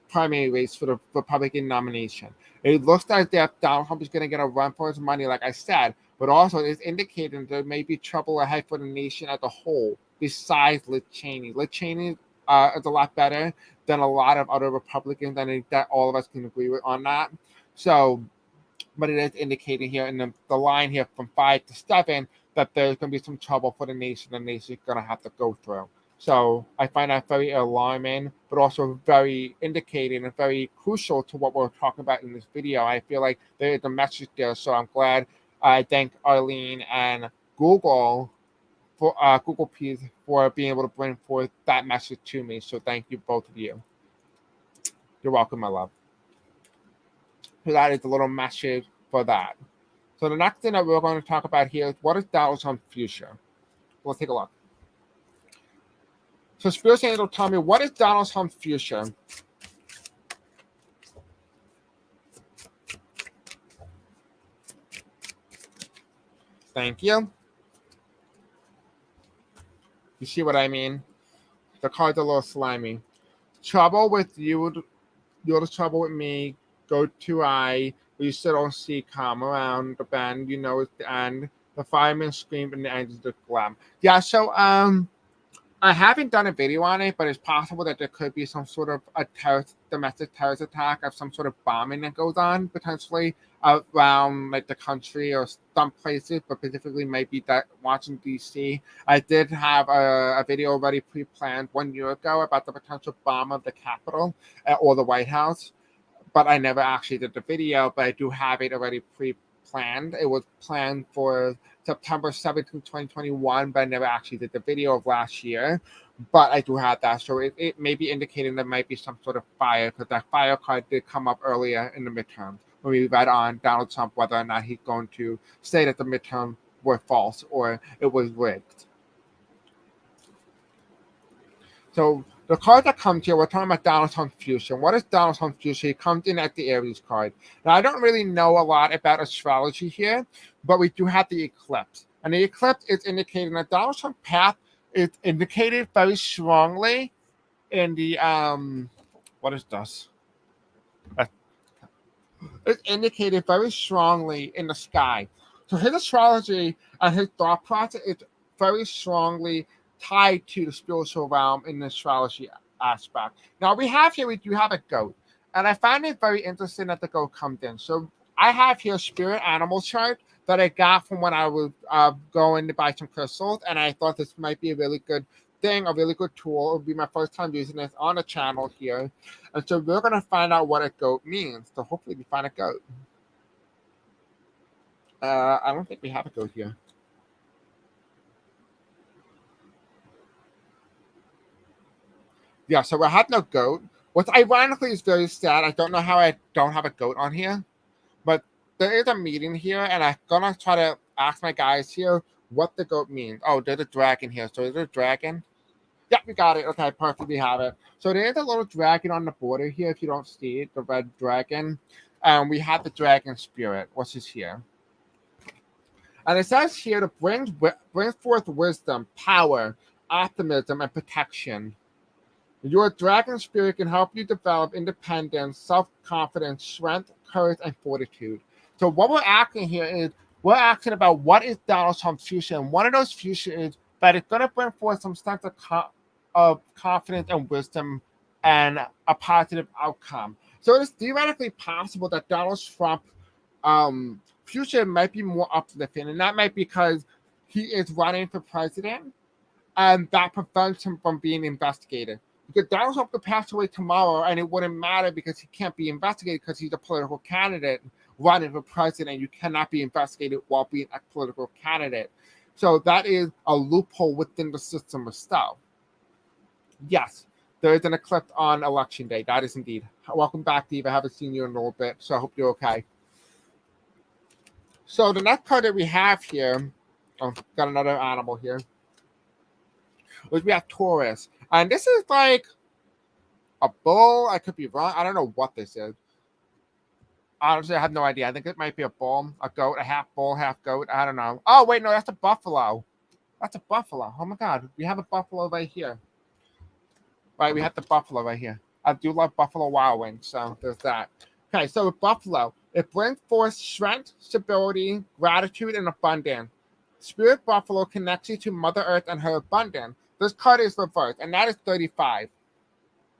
primary race for the Republican nomination. It looks like that Donald Trump is going to get a run for his money, like I said, but also it's indicating there may be trouble ahead for the nation as a whole besides Liz Cheney. Liz Cheney is a lot better than a lot of other Republicans, and that all of us can agree with on that. So, but it is indicating here in the line here from 5 to 7 that there's going to be some trouble for the nation. The nation is going to have to go through. So I find that very alarming, but also very indicating and very crucial to what we're talking about in this video. I feel like there is a message there. So I'm glad. I thank Arlene and Google for Google Peace for being able to bring forth that message to me. So thank you, both of you. You're welcome, my love. So that is a little message for that. So the next thing that we're going to talk about here is what is Donald Trump's future? Let's take a look. So Spirit Angel, tell me, what is Donald Trump's future? Thank you. You see what I mean? The card's a little slimy. Trouble with you, you're the trouble with me. Go to I, but you still don't see. Come around the bend, it's the end. The fireman screamed and the end is the glam. Yeah, so I haven't done a video on it, but it's possible that there could be some sort of a domestic terrorist attack of some sort of bombing that goes on potentially around like the country or some places, but specifically maybe that Washington D.C. I did have a video already pre-planned 1 year ago about the potential bomb of the Capitol or the White House, but I never actually did the video. But I do have it already pre-planned. It was planned for September 17th, 2021, but I never actually did the video of last year. But I do have that. So it may be indicating there might be some sort of fire, because that fire card did come up earlier in the midterm when we read on Donald Trump whether or not he's going to say that the midterm were false or it was rigged. So the card that comes here, we're talking about Donald Trump's future. What is Donald Trump's future? He comes in at the Aries card. Now, I don't really know a lot about astrology here, but we do have the eclipse. And the eclipse is indicating that Donald Trump's path is indicated very strongly in the, what is this? It's indicated very strongly in the sky. So his astrology and his thought process is very strongly tied to the spiritual realm in the astrology aspect. Now we do have a goat, and I find it very interesting that the goat comes in. So I have here a spirit animal chart that I got from when I was going to buy some crystals, and I thought this might be a really good thing, a really good tool. It would be my first time using this on the channel here, and so we're going to find out what a goat means. So hopefully we find a goat. I don't think we have a goat here. Yeah, so I have no goat. What ironically is very sad. I don't know how I don't have a goat on here, but there is a meeting here, and I'm gonna try to ask my guys here what the goat means. Oh, there's a dragon here. So is there a dragon? Yeah, we got it. Okay, perfect. We have it. So there's a little dragon on the border here. If you don't see it, the red dragon. We have the dragon spirit, which is here. And it says here to bring forth wisdom, power, optimism, and protection. Your dragon spirit can help you develop independence, self-confidence, strength, courage, and fortitude. So what we're asking here is, we're asking about what is Donald Trump's future. And one of those futures is that it's going to bring forth some sense of confidence and wisdom and a positive outcome. So it is theoretically possible that Donald Trump future might be more uplifting. And that might be because he is running for president, and that prevents him from being investigated. Because Donald Trump could pass away tomorrow, and it wouldn't matter because he can't be investigated because he's a political candidate running for president. You cannot be investigated while being a political candidate. So that is a loophole within the system of stuff. Yes, there is an eclipse on election day. That is indeed. Welcome back, Steve. I haven't seen you in a little bit, so I hope you're okay. So the next card that we have here, got another animal here. We have Taurus. And this is like a bull. I could be wrong. I don't know what this is. Honestly, I have no idea. I think it might be a bull, a goat, a half bull, half goat. I don't know. Oh, wait, no, that's a buffalo. That's a buffalo. Oh, my God. We have a buffalo right here. Right, we have the buffalo right here. I do love Buffalo Wild Wings, so there's that. Okay, so with buffalo, it brings forth strength, stability, gratitude, and abundance. Spirit buffalo connects you to Mother Earth and her abundance. This card is reversed, and that is 35,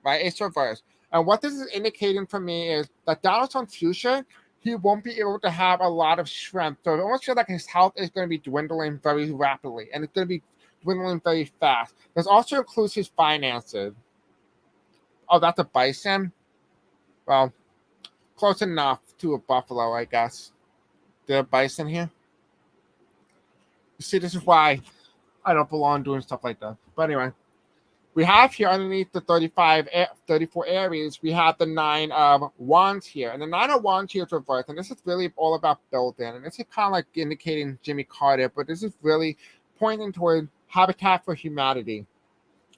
right? It's reversed. And what this is indicating for me is that Donald Trump's future, he won't be able to have a lot of strength. So it almost feels like his health is going to be dwindling very rapidly, and it's going to be dwindling very fast. This also includes his finances. Oh, that's a bison? Well, close enough to a buffalo, I guess. There a bison here? You see, this is why I don't belong doing stuff like that. But anyway, we have here underneath the 34 Aries, we have the 9 of Wands here. And the 9 of Wands here is reversed. And this is really all about building. And this is kind of like indicating Jimmy Carter, but this is really pointing toward Habitat for Humanity.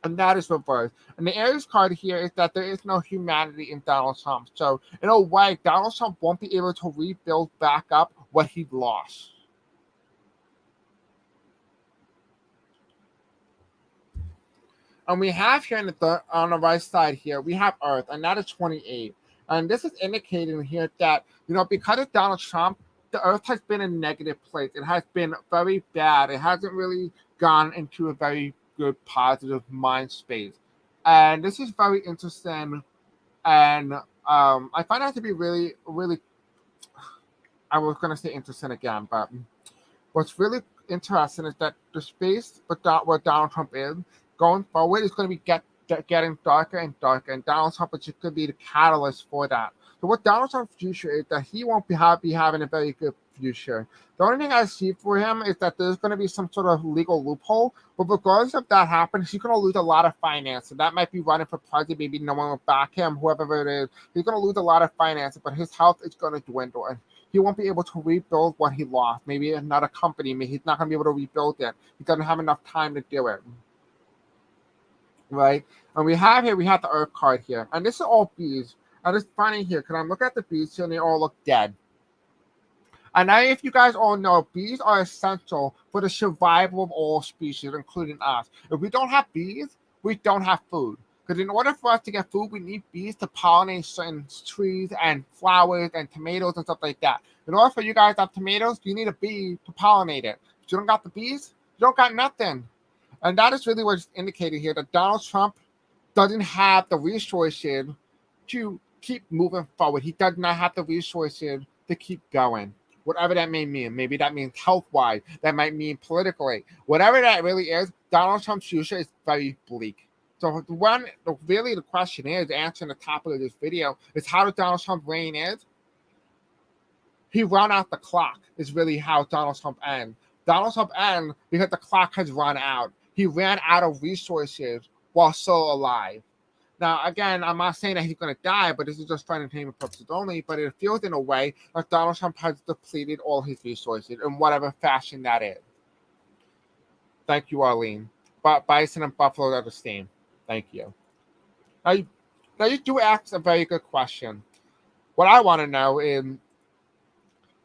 And that is reversed. And the Aries card here is that there is no humanity in Donald Trump. So in a way, Donald Trump won't be able to rebuild back up what he lost. And we have here on the right side here, we have Earth, and that is 28. And this is indicating here that, because of Donald Trump, the Earth has been a negative place. It has been very bad. It hasn't really gone into a very good, positive mind space. And this is very interesting. And I find that to be really, really, I was going to say interesting again, but what's really interesting is that the space where Donald Trump is going forward is going to be getting darker and darker, and Donald Trump is just going to be the catalyst for that. So what Donald Trump's future is that he won't be having a very good future. The only thing I see for him is that there's going to be some sort of legal loophole, but regardless of that happens, he's going to lose a lot of finance, and that might be running for president. Maybe no one will back him, whoever it is. He's going to lose a lot of finance, but his health is going to dwindle, and he won't be able to rebuild what he lost. Maybe another company, maybe he's not going to be able to rebuild it. He doesn't have enough time to do it. Right? And we have the Earth card here. And this is all bees. And it's funny here, because I'm looking at the bees here and they all look dead. And now, if you guys all know, bees are essential for the survival of all species, including us. If we don't have bees, we don't have food. Because in order for us to get food, we need bees to pollinate certain trees and flowers and tomatoes and stuff like that. In order for you guys to have tomatoes, you need a bee to pollinate it. If you don't got the bees, you don't got nothing. And that is really what's indicated here, that Donald Trump doesn't have the resources to keep moving forward. He does not have the resources to keep going. Whatever that may mean. Maybe that means health-wise. That might mean politically. Whatever that really is, Donald Trump's future is very bleak. So the question is, answering the topic of this video, is how does Donald Trump reign is? He run out the clock is really how Donald Trump ends. Donald Trump ends because the clock has run out. He ran out of resources while still alive. Now, again, I'm not saying that he's going to die, but this is just for entertainment purposes only. But it feels in a way like Donald Trump has depleted all his resources in whatever fashion that is. Thank you, Arlene. But Bison and Buffalo are the same. Thank you. Now you do ask a very good question. What I want to know is,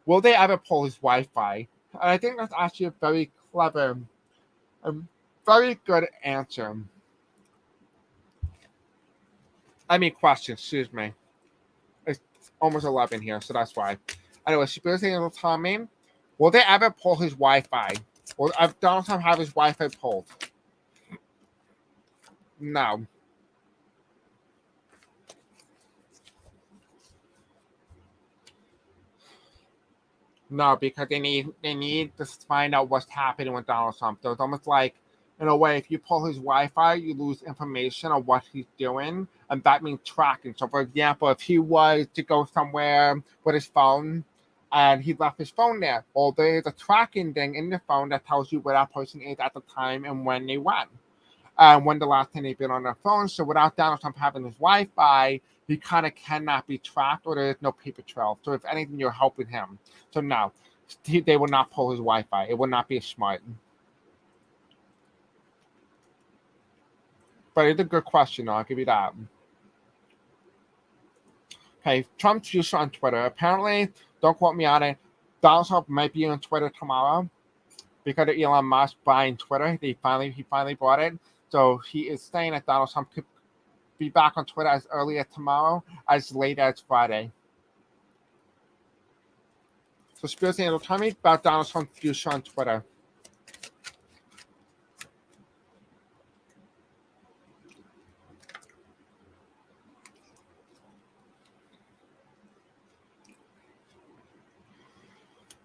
will they ever pull his Wi-Fi? And I think that's actually a very clever, very good answer. Question, excuse me. It's almost 11 here, so that's why. Anyway, Spirit will tell me, will they ever pull his Wi-Fi? Will Donald Trump have his Wi-Fi pulled? No. No, because they need to find out what's happening with Donald Trump. So it's almost like, in a way, if you pull his Wi-Fi, you lose information on what he's doing, and that means tracking. So, for example, if he was to go somewhere with his phone and he left his phone there, well, there's a tracking thing in the phone that tells you where that person is at the time and when they went, and when the last time they've been on their phone. So, without Donald Trump having his Wi-Fi, he kind of cannot be tracked, or there's no paper trail. So, if anything, you're helping him. So, no, they will not pull his Wi-Fi. It will not be smart. But it's a good question, I'll give you that. Okay, Trump's future on Twitter. Apparently, don't quote me on it, Donald Trump might be on Twitter tomorrow because of Elon Musk buying Twitter. He finally bought it. So he is saying that Donald Trump could be back on Twitter as early as tomorrow, as late as Friday. So Spirit Angel, tell me about Donald Trump's future on Twitter.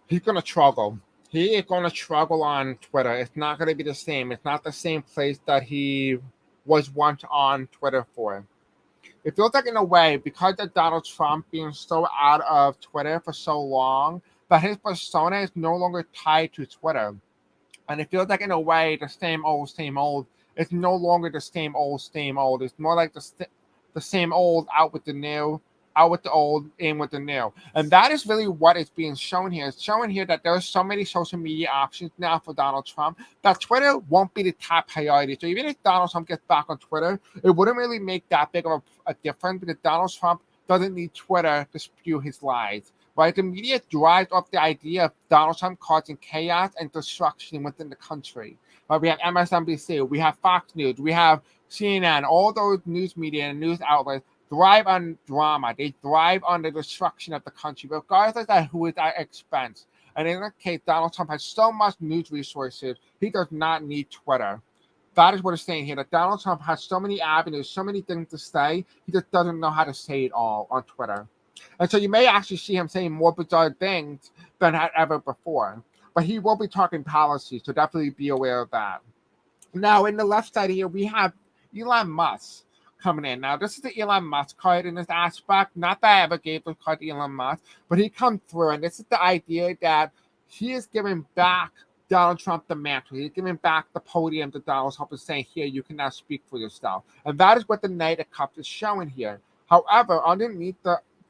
He's going to struggle. He is going to struggle on Twitter. It's not going to be the same. It's not the same place that he was once on Twitter for. It feels like, in a way, because of Donald Trump being so out of Twitter for so long, that his persona is no longer tied to Twitter. And it feels like, in a way, the same old, it's no longer the same old. It's more like the same old, out with the new, out with the old, in with the new. And that is really what is being shown here. It's showing here that there's so many social media options now for Donald Trump that Twitter won't be the top priority. So even if Donald Trump gets back on Twitter, it wouldn't really make that big of a difference, because Donald Trump doesn't need Twitter to spew his lies. Right? The media drives off the idea of Donald Trump causing chaos and destruction within the country. Right? We have MSNBC, we have Fox News, we have CNN, all those news media and news outlets thrive on drama. They thrive on the destruction of the country, regardless of who is at expense. And in that case, Donald Trump has so much news resources, he does not need Twitter. That is what it's saying here, that Donald Trump has so many avenues, so many things to say, he just doesn't know how to say it all on Twitter. And so you may actually see him saying more bizarre things than ever before. But he will be talking policy, so definitely be aware of that. Now, in the left side here, we have Elon Musk coming in. Now, this is the Elon Musk card in this aspect. Not that I ever gave the card to Elon Musk, but he comes through, and this is the idea that he is giving back Donald Trump the mantle. He's giving back the podium to Donald Trump and saying, here, you can now speak for yourself. And that is what the Knight of Cups is showing here. However, underneath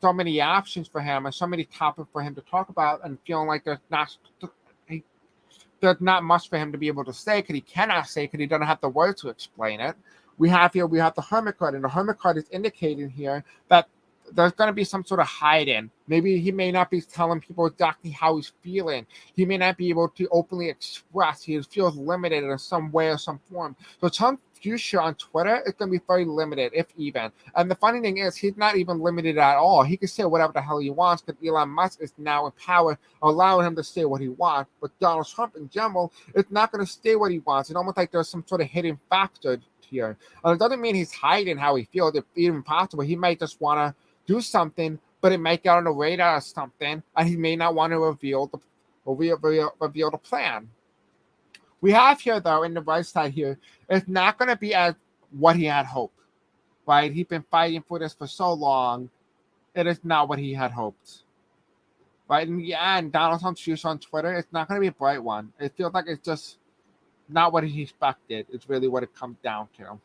so many options for him and so many topics for him to talk about, and feeling like there's not much for him to be able to say, because he cannot say, because he doesn't have the words to explain it. We have the Hermit card, and the Hermit card is indicating here that there's going to be some sort of hide-in. Maybe he may not be telling people exactly how he's feeling. He may not be able to openly express. He feels limited in some way or some form. So Trump's future on Twitter is going to be very limited, if even. And the funny thing is, he's not even limited at all. He can say whatever the hell he wants, because Elon Musk is now in power, allowing him to say what he wants. But Donald Trump in general is not going to say what he wants. It's almost like there's some sort of hidden factor here. And it doesn't mean he's hiding how he feels. If even possible, he might just want to do something, but it might get on the radar or something, and he may not want to reveal the plan. We have here, though, in the right side here, it's not going to be as what he had hoped, right? He's been fighting for this for so long. It is not what he had hoped, right? In the end, Donald Trump's future on Twitter, it's not going to be a bright one. It feels like it's just not what he expected. It's really what it comes down to.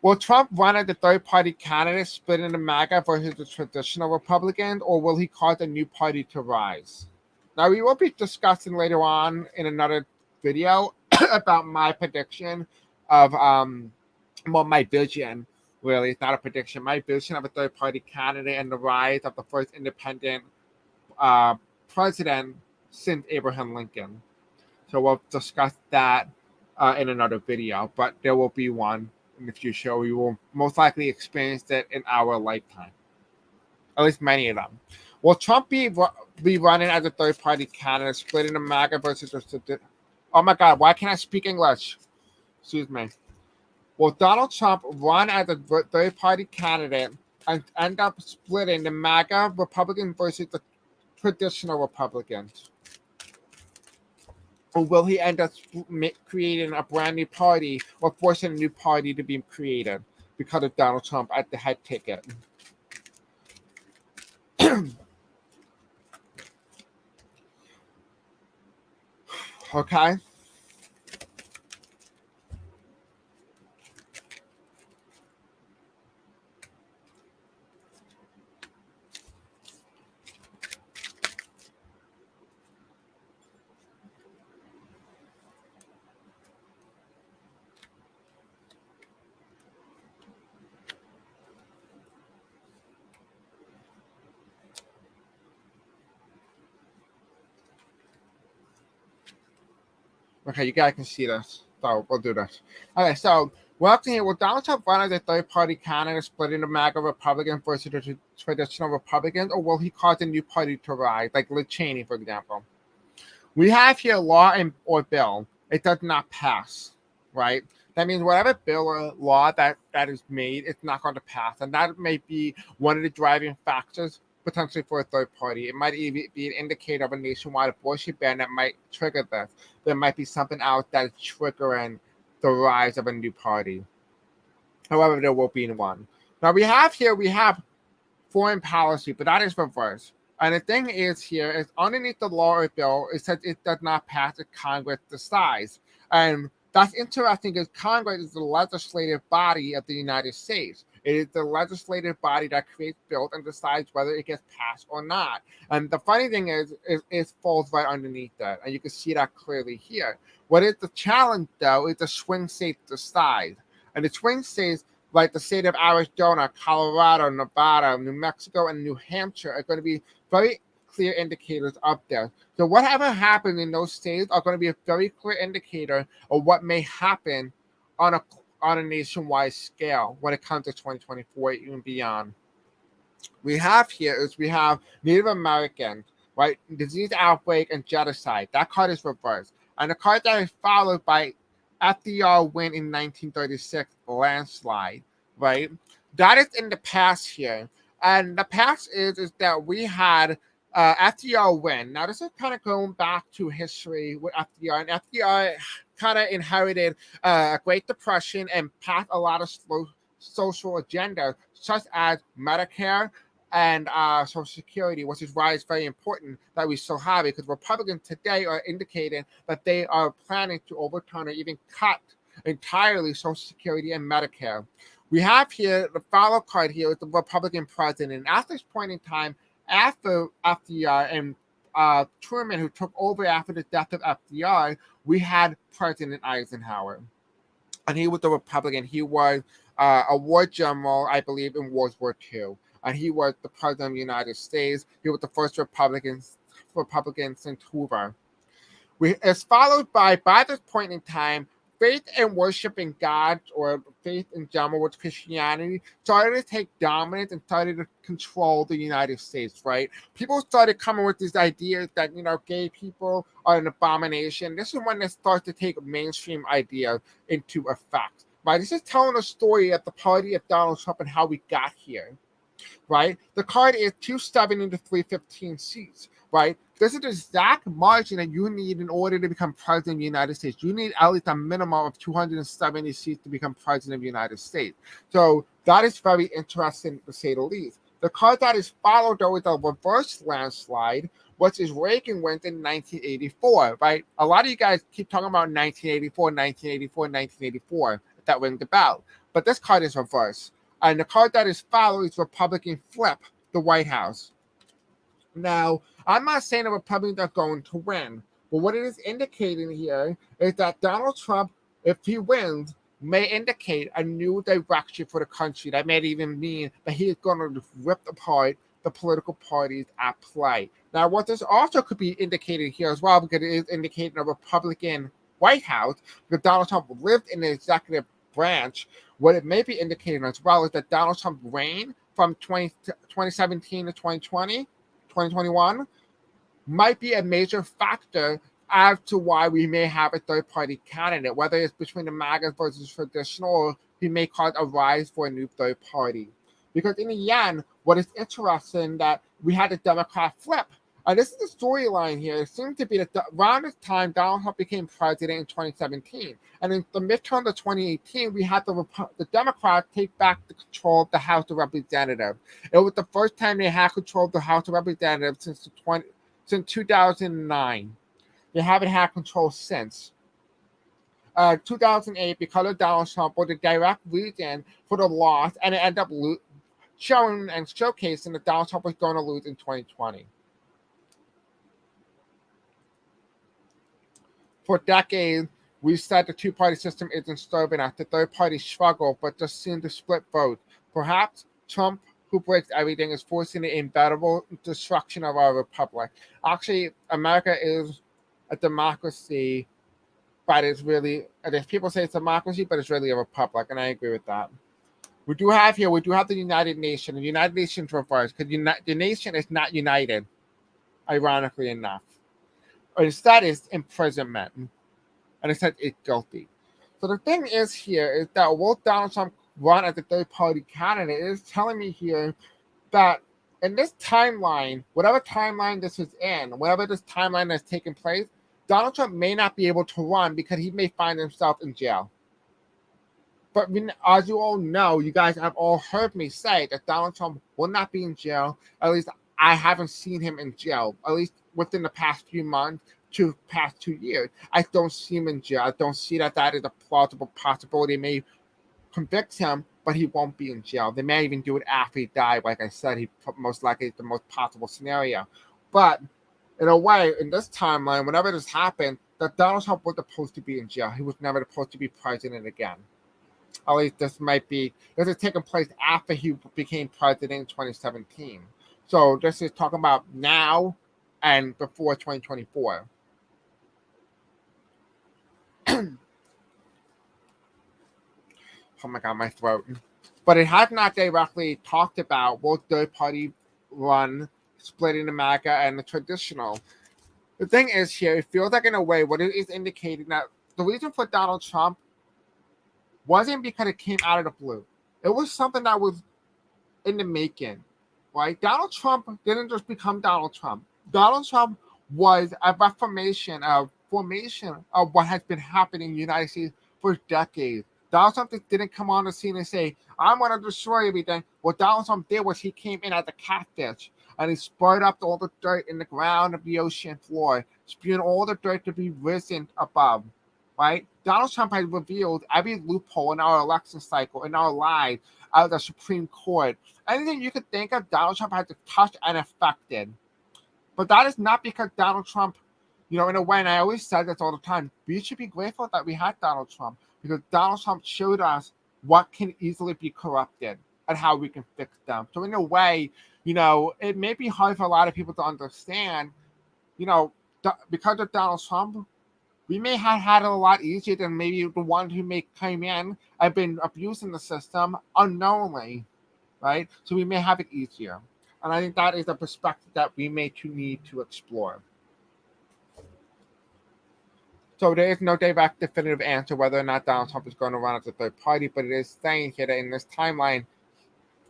Will Trump run as a third-party candidate, split into MAGA versus the traditional Republicans, or will he cause a new party to rise? Now, we will be discussing later on in another video about my prediction of, my vision, really. It's not a prediction. My vision of a third-party candidate and the rise of the first independent president since Abraham Lincoln. So we'll discuss that in another video, but there will be one in the future. We will most likely experience it in our lifetime, at least many of them. Will Trump be running as a third-party candidate, splitting the MAGA versus oh my God, why can't I speak English? Excuse me. Will Donald Trump run as a third-party candidate and end up splitting the MAGA Republican versus the traditional Republicans? Or will he end up creating a brand new party or forcing a new party to be created because of Donald Trump at the head ticket? Okay. Okay, you guys can see this, so we'll do this. Okay, so we're up to here. Will Donald Trump run as a third-party candidate, splitting the MAGA Republicans versus the traditional Republicans, or will he cause a new party to rise, like Liz Cheney, for example? We have here law or bill. It does not pass, right? That means whatever bill or law that is made, it's not going to pass, and that may be one of the driving factors potentially for a third party. It might even be an indicator of a nationwide abortion ban that might trigger this. There might be something else that is triggering the rise of a new party. However, there will be one. Now we have foreign policy, but that is reversed. And the thing is here is underneath the law or bill, it says it does not pass if Congress decides. And that's interesting because Congress is the legislative body of the United States. It is the legislative body that creates bills and decides whether it gets passed or not. And the funny thing is it falls right underneath that. And you can see that clearly here. What is the challenge, though, is the swing states decide. And the swing states, like the state of Arizona, Colorado, Nevada, New Mexico, and New Hampshire, are going to be very clear indicators of this. So whatever happens in those states are going to be a very clear indicator of what may happen on a nationwide scale when it comes to 2024 and beyond. We have Native Americans. right? Disease outbreak and genocide. That card is reversed. And the card that is followed by FDR win in 1936, landslide, right? That is in the past here. And the past is that we had FDR win. Now, this is kind of going back to history with FDR. And FDR kind of inherited a Great Depression and passed a lot of social agenda, such as Medicare and Social Security, which is why it's very important that we still have it, because Republicans today are indicating that they are planning to overturn or even cut entirely Social Security and Medicare. We have here the follow card here with the Republican president. At this point in time, after FDR and Truman, who took over after the death of FDR, we had President Eisenhower. And he was the Republican. He was a war general, I believe, in World War II. And he was the president of the United States. He was the first Republican since Hoover. It's followed by this point in time, faith and worship in God, or faith in general with Christianity, started to take dominance and started to control the United States, right? People started coming with these ideas that, gay people are an abomination. This is when they start to take mainstream ideas into effect, right? This is telling a story at the party of Donald Trump and how we got here, right? The card is 270 to 315 seats, right? This is the exact margin that you need in order to become president of the United States. You need at least a minimum of 270 seats to become president of the United States. So that is very interesting, to say the least. The card that is followed, though, is a reverse landslide, which is Reagan wins in 1984, right? A lot of you guys keep talking about 1984, 1984, 1984, if that rings the bell. But this card is reversed. And the card that is followed is Republican flip, the White House. Now, I'm not saying the Republicans are going to win, but what it is indicating here is that Donald Trump, if he wins, may indicate a new direction for the country. That may even mean that he is going to rip apart the political parties at play. Now, what this also could be indicated here as well, because it is indicating a Republican White House, because Donald Trump lived in the executive branch. What it may be indicating as well is that Donald Trump's reign from 2017 to 2021 might be a major factor as to why we may have a third-party candidate, whether it's between the MAGA versus traditional, or he may cause a rise for a new third party. Because in the end, what is interesting that we had a Democrat flip. And this is the storyline here. It seems to be that around this time, Donald Trump became president in 2017. And in the midterm of 2018, we had the Democrats take back the control of the House of Representatives. It was the first time they had control of the House of Representatives since 2009. They haven't had control since. 2008, because of Donald Trump, was the direct reason for the loss, and it ended up showing and showcasing that Donald Trump was going to lose in 2020. For decades, we said the two-party system isn't serving us. The third party struggle, but just seem to split votes. Perhaps Trump, who breaks everything, is forcing the inevitable destruction of our republic. Actually, America is a democracy, but it's really, people say it's a democracy, but it's really a republic, and I agree with that. We do have the United Nations. The United Nations reversed, because the nation is not united, ironically enough. Instead, it's imprisonment. And it said it's guilty. So the thing is here is that will Donald Trump run as a third-party candidate? It is telling me here that in this timeline, whatever timeline this is in, whatever this timeline that's taking place, Donald Trump may not be able to run because he may find himself in jail. But as you all know, you guys have all heard me say that Donald Trump will not be in jail. At least I haven't seen him in jail, at least within the past few months to past 2 years. I don't see him in jail. I don't see that is a plausible possibility. They may convict him, but he won't be in jail. They may even do it after he died. Like I said, he most likely is the most possible scenario. But in a way, in this timeline, whenever this happened, that Donald Trump was supposed to be in jail. He was never supposed to be president again. At least this is taking place after he became president in 2017. So this is talking about now and before 2024. Oh my God, my throat. But it has not directly talked about will third party run splitting the MAGA and the traditional. The thing is here, it feels like in a way what it is indicating that the reason for Donald Trump wasn't because it came out of the blue. It was something that was in the making, right? Donald Trump didn't just become Donald Trump. Donald Trump was a formation of what has been happening in the United States for decades. Donald Trump didn't come on the scene and say, I'm going to destroy everything. What Donald Trump did was he came in as a catfish and he spurred up all the dirt in the ground of the ocean floor, spewing all the dirt to be risen above, right? Donald Trump has revealed every loophole in our election cycle, in our lives, out of the Supreme Court. Anything you could think of, Donald Trump has touched and affected. But that is not because Donald Trump, in a way, and I always said this all the time, we should be grateful that we had Donald Trump because Donald Trump showed us what can easily be corrupted and how we can fix them. So in a way, it may be hard for a lot of people to understand, because of Donald Trump, we may have had it a lot easier than maybe the ones who may come in and been abusing the system unknowingly, right? So we may have it easier. And I think that is a perspective that we may need to explore. So there is no direct definitive answer whether or not Donald Trump is going to run as a third party, but it is saying here that in this timeline,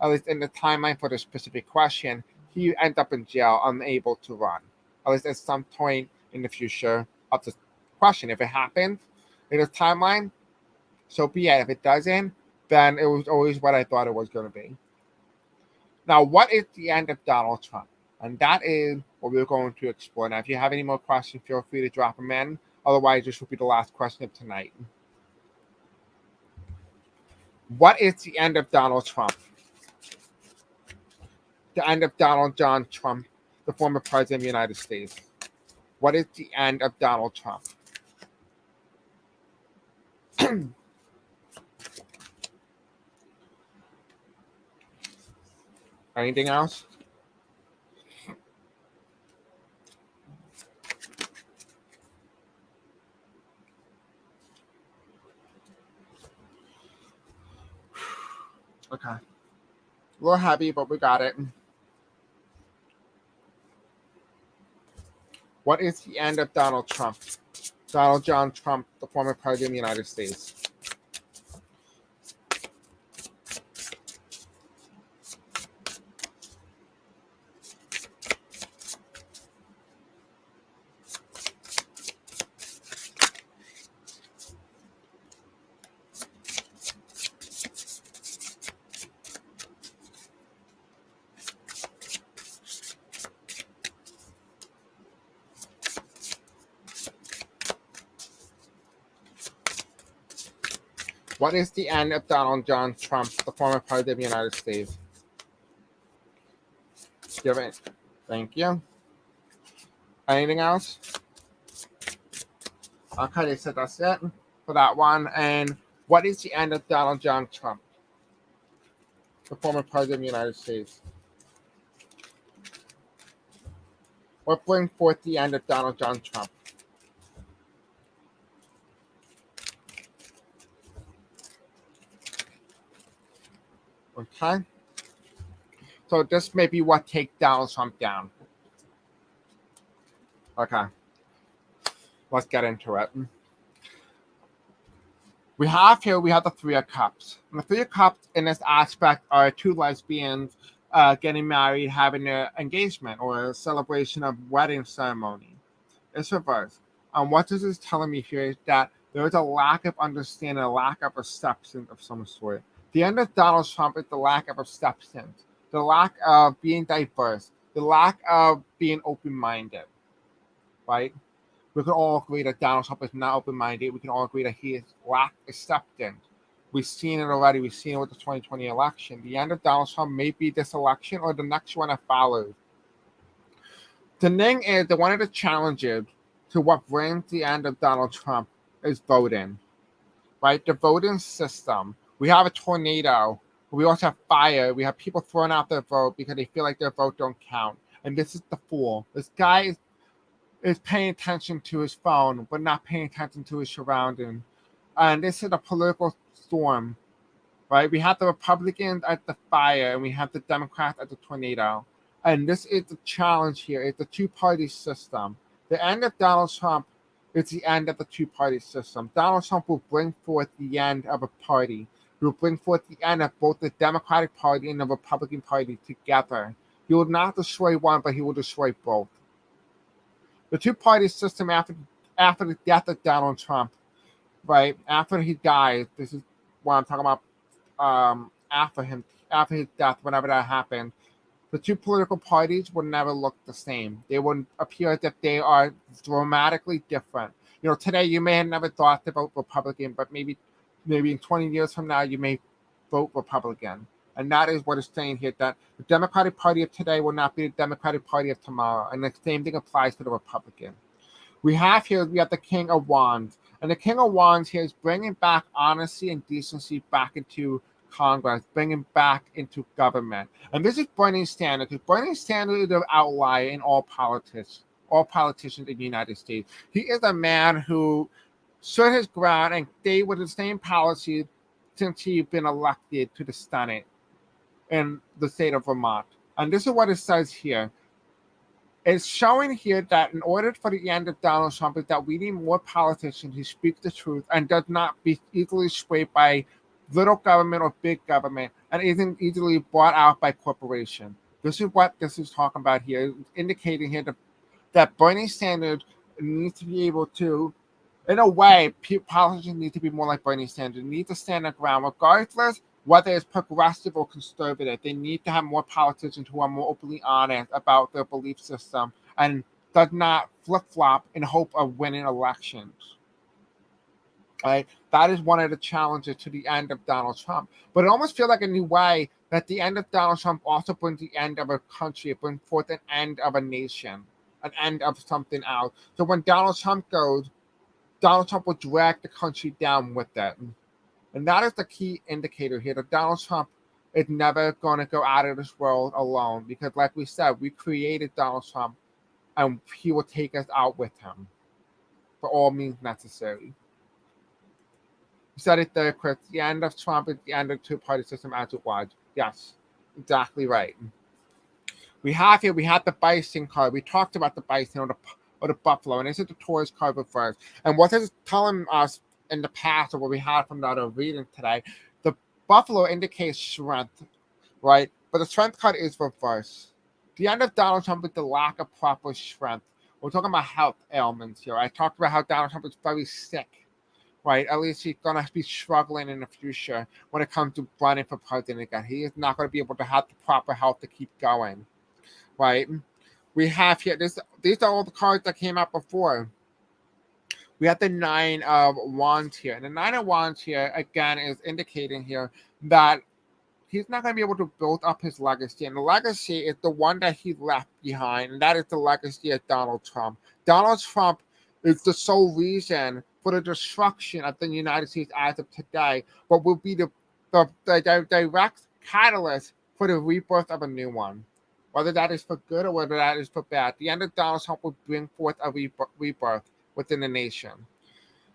at least in the timeline for this specific question, he ends up in jail, unable to run. At least at some point in the future of this question. If it happens in this timeline, so be it. If it doesn't, then it was always what I thought it was going to be. Now, what is the end of Donald Trump? And that is what we're going to explore. Now, if you have any more questions, feel free to drop them in. Otherwise, this will be the last question of tonight. What is the end of Donald Trump? The end of Donald John Trump, the former president of the United States. What is the end of Donald Trump? Anything else? Okay. A little heavy, but we got it. What is the end of Donald Trump? Donald John Trump, the former president of the United States. What is the end of Donald John Trump, the former president of the United States? Give it. Thank you. Anything else? Okay, they said that's it for that one. And what is the end of Donald John Trump, the former president of the United States? What brings forth the end of Donald John Trump? Okay. So this may be what takes Donald Trump down. Okay. Let's get into it. We have the Three of Cups. And the Three of Cups in this aspect are two lesbians getting married, having an engagement or a celebration of wedding ceremony. It's reversed. And what this is telling me here is that there is a lack of understanding, a lack of acceptance of some sort. The end of Donald Trump is the lack of acceptance, the lack of being diverse, the lack of being open-minded, right? We can all agree that Donald Trump is not open-minded. We can all agree that he is lack acceptance. We've seen it already. We've seen it with the 2020 election. The end of Donald Trump may be this election or the next one that follows. The thing is that one of the challenges to what brings the end of Donald Trump is voting, right? The voting system. We have a tornado. We also have fire. We have people throwing out their vote because they feel like their vote don't count. And this is the fool. This guy is paying attention to his phone, but not paying attention to his surroundings. And this is a political storm, right? We have the Republicans at the fire, and we have the Democrats at the tornado. And this is the challenge here. It's the two-party system. The end of Donald Trump is the end of the two-party system. Donald Trump will bring forth the end of a party. He will bring forth the end of both the Democratic Party and the Republican Party together. He will not destroy one, but he will destroy both. The two-party system after the death of Donald Trump, right? After he died, this is what I'm talking about. After his death, whenever that happened, the two political parties would never look the same. They would appear that they are dramatically different. Today you may have never thought to vote Republican, but maybe in 20 years from now you may vote Republican. And that is what it's saying here, that the Democratic Party of today will not be the Democratic Party of tomorrow. And the same thing applies to the Republican. We have the King of Wands. And the King of Wands here is bringing back honesty and decency back into Congress, bringing back into government. And this is Bernie Sanders. Because Bernie Sanders is an outlier in all politicians in the United States. He is a man who stood his ground and stayed with the same policy since he's been elected to the Senate in the state of Vermont. And this is what it says here. It's showing here that in order for the end of Donald Trump is that we need more politicians who speak the truth and does not be easily swayed by little government or big government and isn't easily bought out by corporations. This is what this is talking about here, indicating here that Bernie Sanders needs to be able to, in a way, politicians need to be more like Bernie Sanders. They need to stand their ground, regardless whether it's progressive or conservative. They need to have more politicians who are more openly honest about their belief system and does not flip-flop in hope of winning elections. Right? That is one of the challenges to the end of Donald Trump. But it almost feels like a new way that the end of Donald Trump also brings the end of a country. It brings forth an end of a nation, an end of something else. So when Donald Trump goes, Donald Trump will drag the country down with it. And that is the key indicator here, that Donald Trump is never going to go out of this world alone. Because like we said, we created Donald Trump and he will take us out with him for all means necessary. You said it there, Chris. The end of Trump is the end of the two-party system as it was. Yes, exactly right. We have the bison card. We talked about the bison or the buffalo, and this is the Taurus card reversed. And what this is telling us in the past, or what we had from the other reading today, the buffalo indicates strength, right? But the strength card is reversed. The end of Donald Trump is the lack of proper strength. We're talking about health ailments here. I talked about how Donald Trump is very sick. Right, at least he's going to be struggling in the future when it comes to running for president again. He is not going to be able to have the proper health to keep going. Right, we have here, these are all the cards that came out before. We have the Nine of Wands here. And the Nine of Wands here, again, is indicating here that he's not going to be able to build up his legacy. And the legacy is the one that he left behind, and that is the legacy of Donald Trump. Donald Trump is the sole reason for the destruction of the United States as of today, but will be the direct catalyst for the rebirth of a new one. Whether that is for good or whether that is for bad, the end of Donald Trump will bring forth a rebirth within the nation.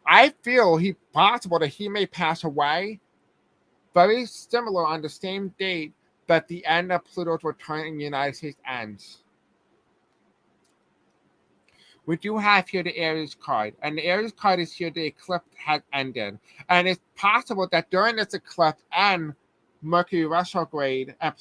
I feel possible that he may pass away very similar on the same date that the end of Pluto's return in the United States ends. We do have here the Aries card, and the Aries card is here the eclipse has ended. And it's possible that during this eclipse and Mercury retrograde, and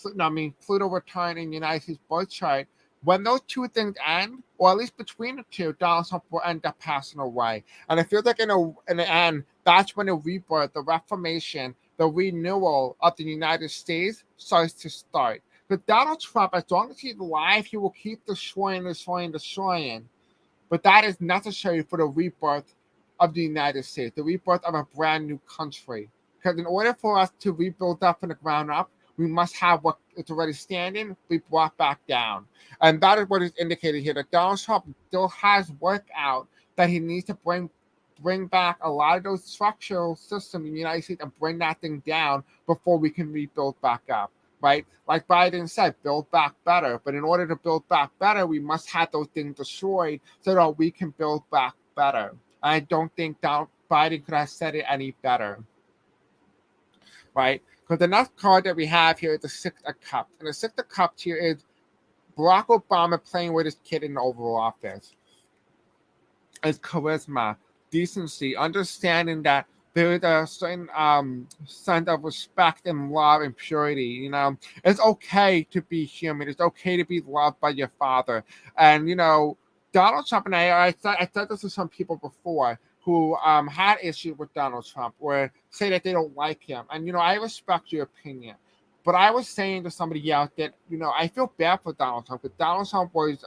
Pluto return in the United States birth chart, when those two things end, or at least between the two, Donald Trump will end up passing away. And it feels like in the end, that's when the rebirth, the reformation, the renewal of the United States starts to start. But Donald Trump, as long as he's alive, he will keep destroying. But that is necessary for the rebirth of the United States, the rebirth of a brand new country. Because in order for us to rebuild up from the ground up, we must have what is already standing be brought back down. And that is what is indicated here, that Donald Trump still has work out that he needs to bring back a lot of those structural systems in the United States and bring that thing down before we can rebuild back up. Right? Like Biden said, build back better. But in order to build back better, we must have those things destroyed so that we can build back better. I don't think Biden could have said it any better. Right? Because the next card that we have here is the Six of Cups. And the Six of Cups here is Barack Obama playing with his kid in the Oval Office. His charisma, decency, understanding that there is a certain sense of respect and love and purity. You know, it's okay to be human. It's okay to be loved by your father. And you know, Donald Trump and I said this to some people before who had issues with Donald Trump, or say that they don't like him. And you know, I respect your opinion. But I was saying to somebody else that, you know, I feel bad for Donald Trump, because Donald Trump was,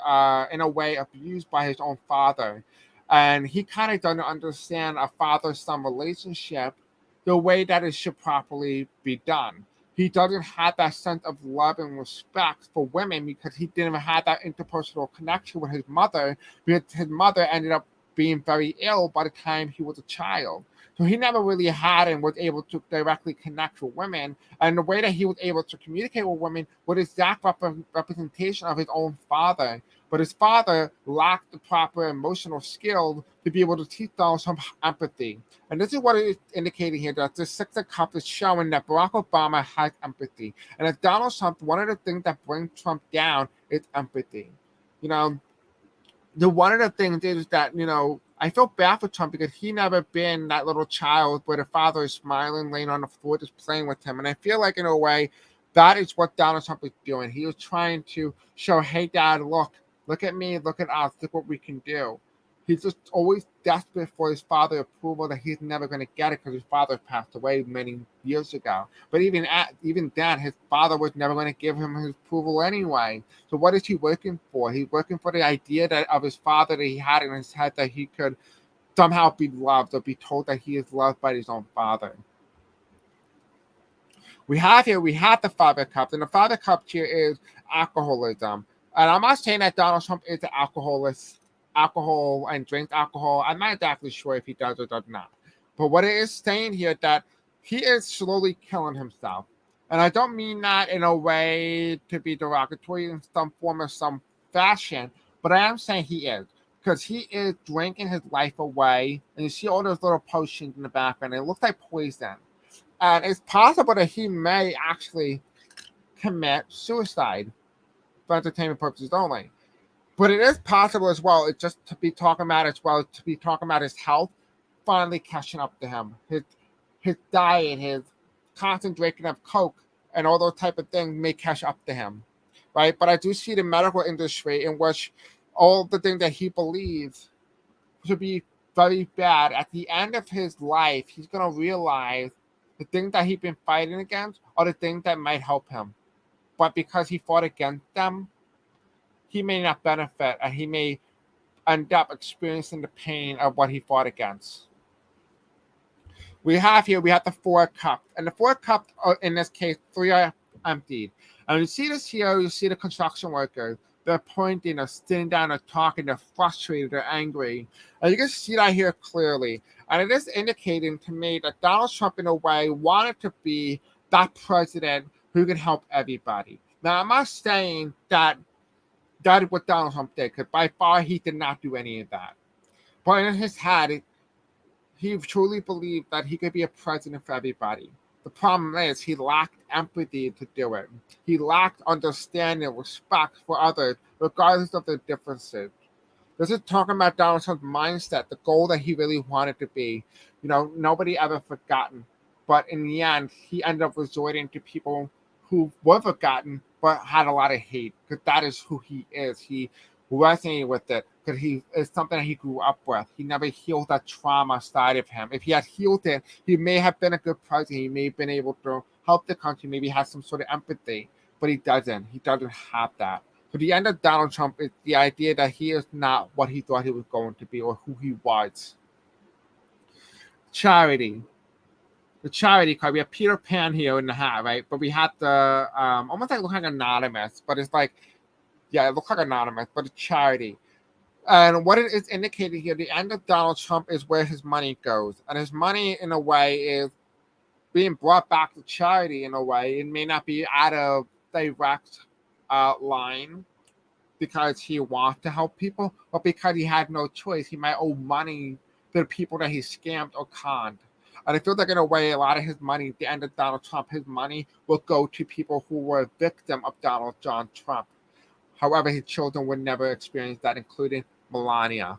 in a way, abused by his own father. And he kind of doesn't understand a father-son relationship the way that it should properly be done. He doesn't have that sense of love and respect for women because he didn't have that interpersonal connection with his mother, because his mother ended up being very ill by the time he was a child. So he never really had and was able to directly connect with women. And the way that he was able to communicate with women was exact representation of his own father. But his father lacked the proper emotional skill to be able to teach Donald Trump empathy. And this is what it is indicating here, that this Six of Cups is showing that Barack Obama has empathy. And as Donald Trump, one of the things that brings Trump down is empathy. You know, one of the things is that, you know, I feel bad for Trump because he never been that little child where the father is smiling, laying on the floor, just playing with him. And I feel like, in a way, that is what Donald Trump is doing. He was trying to show, hey, Dad, look at me, look at us, look what we can do. He's just always desperate for his father's approval that he's never going to get it because his father passed away many years ago. But even then, his father was never going to give him his approval anyway. So what is he working for? He's working for the idea that of his father that he had in his head, that he could somehow be loved or be told that he is loved by his own father. We have the Father Cup, and the Father Cup here is alcoholism. And I'm not saying that Donald Trump is an alcohol and drinks alcohol. I'm not exactly sure if he does or does not. But what it is saying here, that he is slowly killing himself. And I don't mean that in a way to be derogatory in some form or some fashion, but I am saying he is. Because he is drinking his life away. And you see all those little potions in the background. It looks like poison. And it's possible that he may actually commit suicide for entertainment purposes only. But it is possible as well, it's just to be talking about his health finally catching up to him. His diet, his constant drinking of Coke, and all those type of things may catch up to him. Right? But I do see the medical industry in which all the things that he believes to be very bad, at the end of his life, he's going to realize the things that he's been fighting against are the things that might help him. But because he fought against them, he may not benefit, and he may end up experiencing the pain of what he fought against. We have the Four Cups, and the Four Cups, in this case, 3 are emptied. And you see this here, you see the construction workers. They're pointing, they're sitting down, they're talking, they're frustrated, they're angry. And you can see that here clearly. And it is indicating to me that Donald Trump, in a way, wanted to be that president who can help everybody. Now, I'm not saying that is what Donald Trump did, because by far he did not do any of that. But in his head, he truly believed that he could be a president for everybody. The problem is he lacked empathy to do it. He lacked understanding, respect for others, regardless of their differences. This is talking about Donald Trump's mindset, the goal that he really wanted to be. You know, nobody ever forgotten. But in the end, he ended up resorting to people who were forgotten but had a lot of hate, because that is who he is. He resonated with it because it's something that he grew up with. He never healed that trauma side of him. If he had healed it, he may have been a good president. He may have been able to help the country, maybe have some sort of empathy, but he doesn't. He doesn't have that. So the end of Donald Trump is the idea that he is not what he thought he was going to be or who he was. Charity. The charity card. We have Peter Pan here in the hat, right? But we have the almost like look like anonymous, but it's like, yeah, it looks like anonymous, but it's charity. And what it is indicating here, the end of Donald Trump is where his money goes, and his money, in a way, is being brought back to charity. In a way, it may not be out of direct line because he wants to help people, but because he had no choice. He might owe money to the people that he scammed or conned. And I feel like, in a way, a lot of his money, at the end of Donald Trump, his money will go to people who were a victim of Donald John Trump. However, his children would never experience that, including Melania,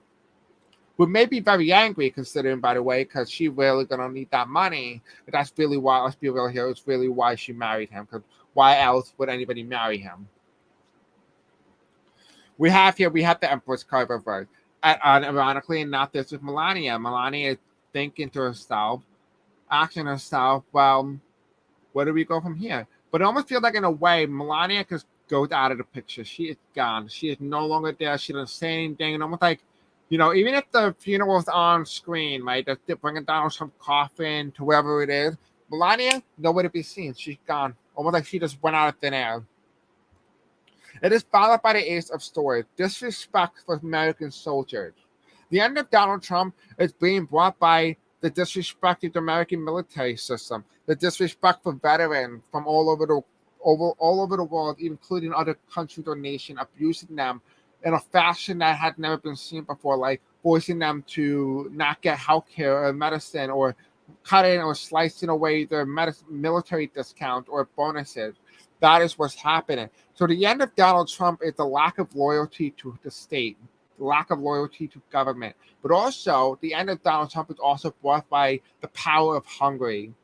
who may be very angry, considering, by the way, because she really gonna need that money. But that's really why, let's be real here, it's really why she married him, because why else would anybody marry him? We have the Empress card reversed. And ironically enough, this is Melania. Melania is thinking to herself, asking herself, well, where do we go from here? But it almost feels like, in a way, Melania just goes out of the picture. She is gone. She is no longer there. She doesn't say anything. And almost like, even if the funeral is on screen, right, they're bringing Donald Trump's coffin to wherever it is, Melania, nowhere to be seen. She's gone. Almost like she just went out of thin air. It is followed by the Ace of Swords, disrespect for American soldiers. The end of Donald Trump is being brought by the disrespect of the American military system, the disrespect for veterans from all over the world, including other countries or nations, abusing them in a fashion that had never been seen before, like forcing them to not get health care or medicine, or cutting or slicing away their military discount or bonuses. That is what's happening. So the end of Donald Trump is the lack of loyalty to the state, the lack of loyalty to government. But also, the end of Donald Trump is also brought by the power of Hungary,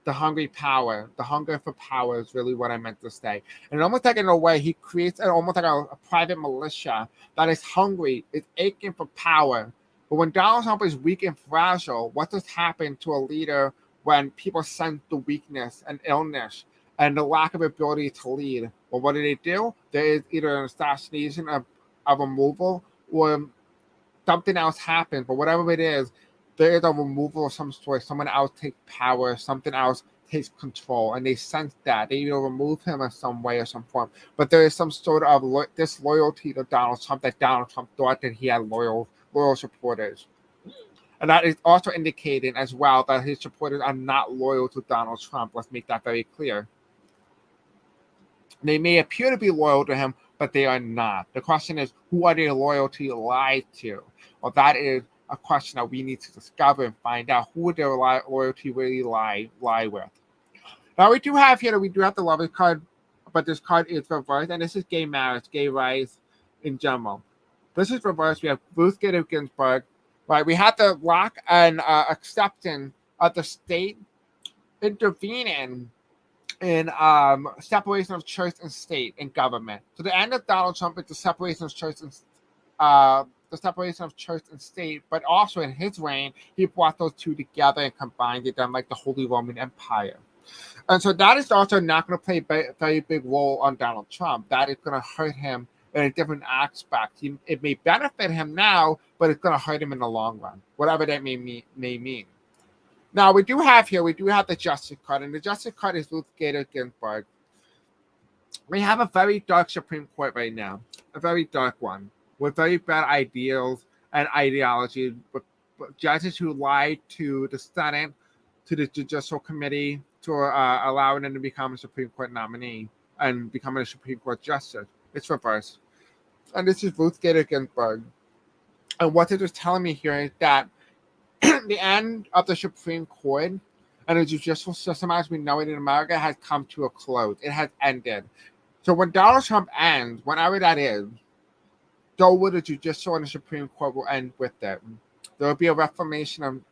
the hungry power. The hunger for power is really what I meant to say. And almost like, in a way, he creates almost like a private militia that is hungry, is aching for power. But when Donald Trump is weak and fragile, what does happen to a leader when people sense the weakness and illness and the lack of ability to lead? Well, what do? There is either an assassination of removal, or something else happens. But whatever it is, there is a removal of some sort. Someone else takes power, something else takes control, and they sense that. They remove him in some way or some form. But there is some sort of disloyalty to Donald Trump, that Donald Trump thought that he had loyal supporters. And that is also indicating as well that his supporters are not loyal to Donald Trump. Let's make that very clear. They may appear to be loyal to him, but they are not. The question is, who are their loyalty lied to? Well, that is a question that we need to discover and find out who their loyalty really lie with. Now, we do have the Lovers card, but this card is reversed, and this is gay marriage, gay rights in general. This is reversed. We have Ruth Bader Ginsburg, right? We have the lack and acceptance of the state intervening in separation of church and state and government. So the end of Donald Trump is the separation of church and state, but also in his reign, he brought those two together and combined it, like the Holy Roman Empire. And so that is also not going to play a very big role on Donald Trump. That is going to hurt him in a different aspect. It may benefit him now, but it's going to hurt him in the long run, whatever that may mean. Now, we do have the Justice card, and the Justice card is Ruth Bader Ginsburg. We have a very dark Supreme Court right now, a very dark one, with very bad ideals and ideology, with judges who lied to the Senate, to the Judicial Committee, to allowing them to become a Supreme Court nominee and becoming a Supreme Court justice. It's reversed. And this is Ruth Bader Ginsburg. And what it is telling me here is that the end of the Supreme Court and the judicial system as we know it in America has come to a close. It has ended. So when Donald Trump ends, whenever that is, so will the judicial and the Supreme Court will end with it. There will be a reformation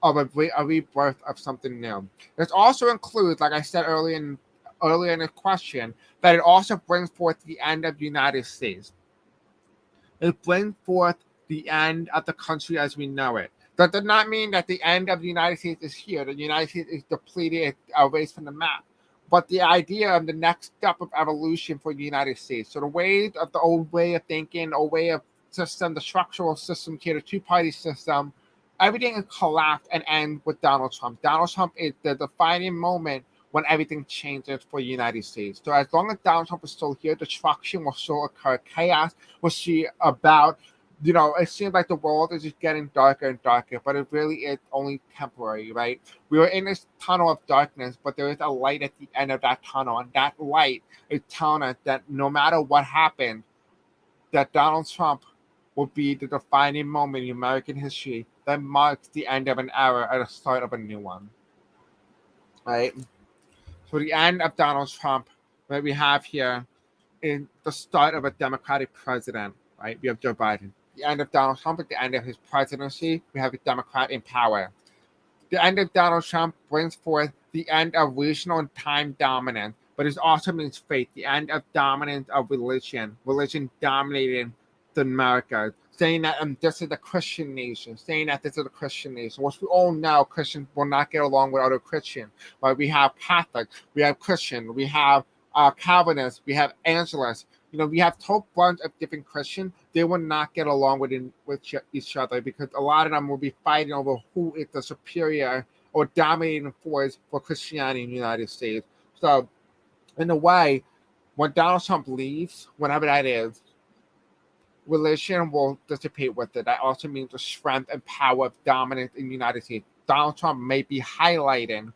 of a rebirth of something new. This also includes, like I said earlier in the question, that it also brings forth the end of the United States. It brings forth the end of the country as we know it. That does not mean that the end of the United States is here. The United States is depleted, erased from the map. But the idea of the next step of evolution for the United States. So the way of the old way of thinking, old way of system, the structural system here, the two-party system, everything is collapsed and ends with Donald Trump. Donald Trump is the defining moment when everything changes for the United States. So as long as Donald Trump is still here, destruction will still occur. Chaos will see about. It seems like the world is just getting darker and darker, but it really is only temporary, right? We are in this tunnel of darkness, but there is a light at the end of that tunnel, and that light is telling us that no matter what happens, that Donald Trump will be the defining moment in American history that marks the end of an era and the start of a new one, right? So the end of Donald Trump, what we have here in the start of a Democratic president, right? We have Joe Biden. The end of Donald Trump, at the end of his presidency, we have a Democrat in power. The end of Donald Trump brings forth the end of regional and time dominance, but it also means fate, the end of dominance of religion dominating the Americas, saying that this is a Christian nation, which we all know Christians will not get along with other Christians. Right? We have Catholics, we have Christian, we have Calvinists, we have Angelists. We have a whole bunch of different Christians. They will not get along with each other because a lot of them will be fighting over who is the superior or dominating force for Christianity in the United States. So, in a way, when Donald Trump leaves, whenever that is, religion will dissipate with it. That also means the strength and power of dominance in the United States. Donald Trump may be highlighting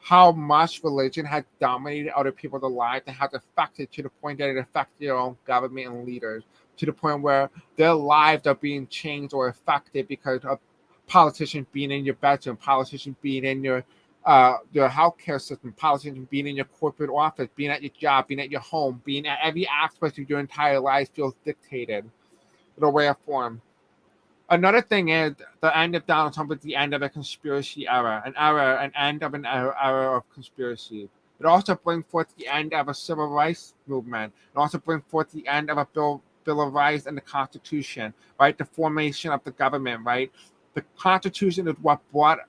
how much religion has dominated other people's lives and has affected to the point that it affects their own government and leaders, to the point where their lives are being changed or affected because of politicians being in your bedroom, politicians being in your healthcare system, politicians being in your corporate office, being at your job, being at your home, being at every aspect of your entire life feels dictated in a way or form. Another thing is the end of Donald Trump is the end of a conspiracy era, an end of an era of conspiracy. It also brings forth the end of a civil rights movement. It also brings forth the end of a Bill of Rights and the Constitution, right? The formation of the government, right? The Constitution is what brought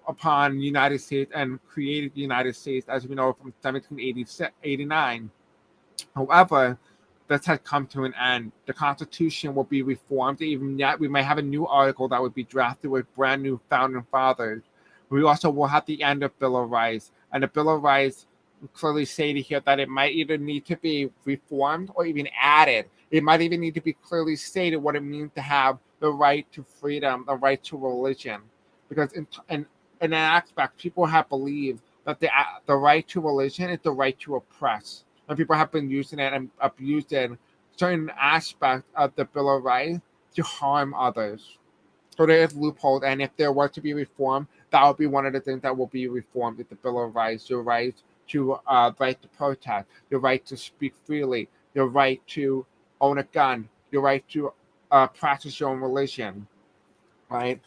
upon the United States and created the United States as we know from 1789. However, this has come to an end. The Constitution will be reformed. Even yet, we may have a new article that would be drafted with brand new founding fathers. We also will have the end of Bill of Rights. And the Bill of Rights clearly stated here that it might either need to be reformed or even added. It might even need to be clearly stated what it means to have the right to freedom, the right to religion. Because in an aspect, people have believed that the right to religion is the right to oppress. And people have been using it and abusing certain aspects of the Bill of Rights to harm others. So there is loopholes, and if there were to be reform, that would be one of the things that will be reformed with the Bill of Rights. Your right to protest, your right to speak freely, your right to own a gun, your right to practice your own religion, right?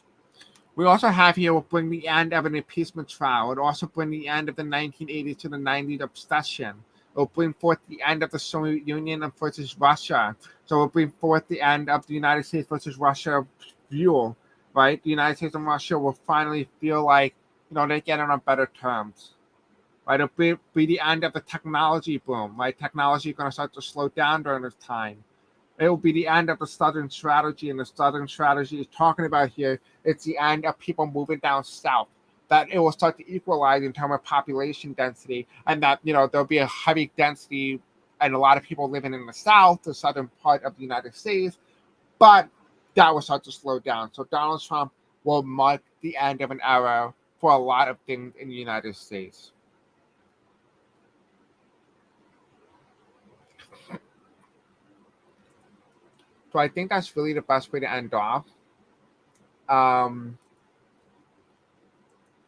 We also have here will bring the end of an impeachment trial. It will also bring the end of the 1980s to the 90s obsession. It will bring forth the end of the Soviet Union versus Russia. So it will bring forth the end of the United States versus Russia view, right? The United States and Russia will finally feel like, they're getting on better terms, right? It'll be the end of the technology boom, right? Technology is going to start to slow down during this time. It will be the end of the Southern strategy, and the Southern strategy is talking about here. It's the end of people moving down south. That it will start to equalize in terms of population density, and that there'll be a heavy density and a lot of people living in the south, the southern part of the United States, but that will start to slow down. So Donald Trump will mark the end of an era for a lot of things in the United States. So I think that's really the best way to end off.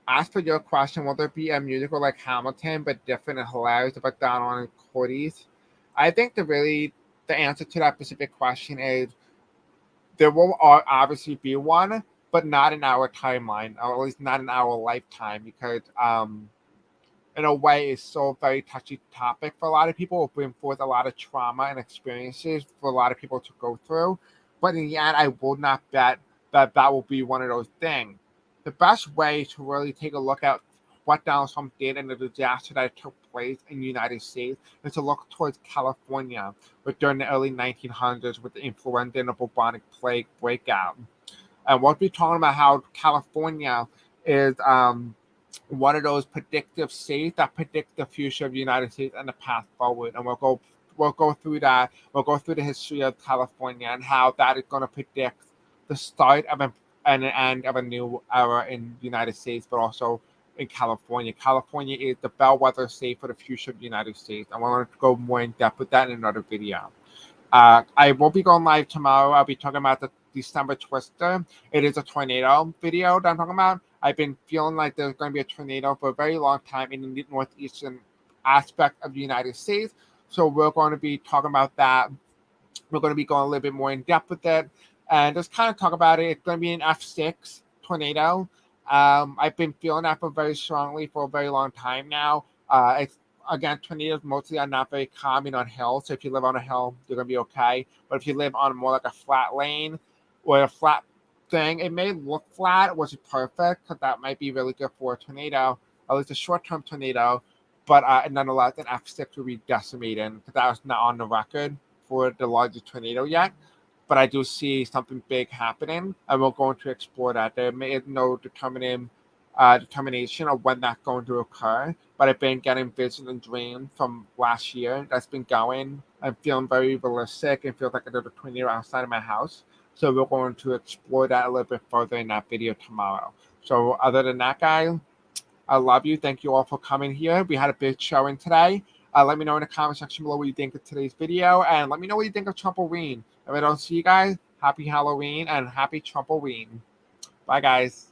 As for your question, will there be a musical like Hamilton, but different and hilarious about Donald and Cody's? I think the answer to that specific question is there will obviously be one, but not in our timeline, or at least not in our lifetime, because in a way it's so very touchy topic for a lot of people. It will bring forth a lot of trauma and experiences for a lot of people to go through. But in the end, I will not bet that will be one of those things. The best way to really take a look at what Donald Trump did and the disaster that took place in the United States is to look towards California, during the early 1900s with the influenza and the bubonic plague breakout. And we'll be talking about how California is one of those predictive states that predict the future of the United States and the path forward. And we'll go through that. We'll go through the history of California and how that is going to predict the start of and the end of a new era in the United States, but also in California. California is the bellwether state for the future of the United States. I want to go more in depth with that in another video. I will be going live tomorrow. I'll be talking about the December twister. It is a tornado video that I'm talking about. I've been feeling like there's going to be a tornado for a very long time in the northeastern aspect of the United States. So we're going to be talking about that. We're going to be going a little bit more in depth with it and just kind of talk about it. It's going to be an F6 tornado. I've been feeling that for very strongly for a very long time now. It's again, tornadoes mostly are not very common on hills. So if you live on a hill, you're going to be okay. But if you live on more like a flat lane or a flat thing, it may look flat, which is perfect because that might be really good for a tornado, at least a short-term tornado. But nonetheless, an F6 will be decimating because that was not on the record for the largest tornado yet. But I do see something big happening, and we're going to explore that. There may be no determination of when that's going to occur, but I've been getting visions and dreams from last year that's been going. I'm feeling very realistic and feels like there's a tornado outside of my house. So we're going to explore that a little bit further in that video tomorrow. So other than that, guys, I love you. Thank you all for coming here. We had a big showing today. Let me know in the comment section below what you think of today's video, and let me know what you think of Trumpoween. If I don't see you guys, happy Halloween and happy Trumpoween. Bye, guys.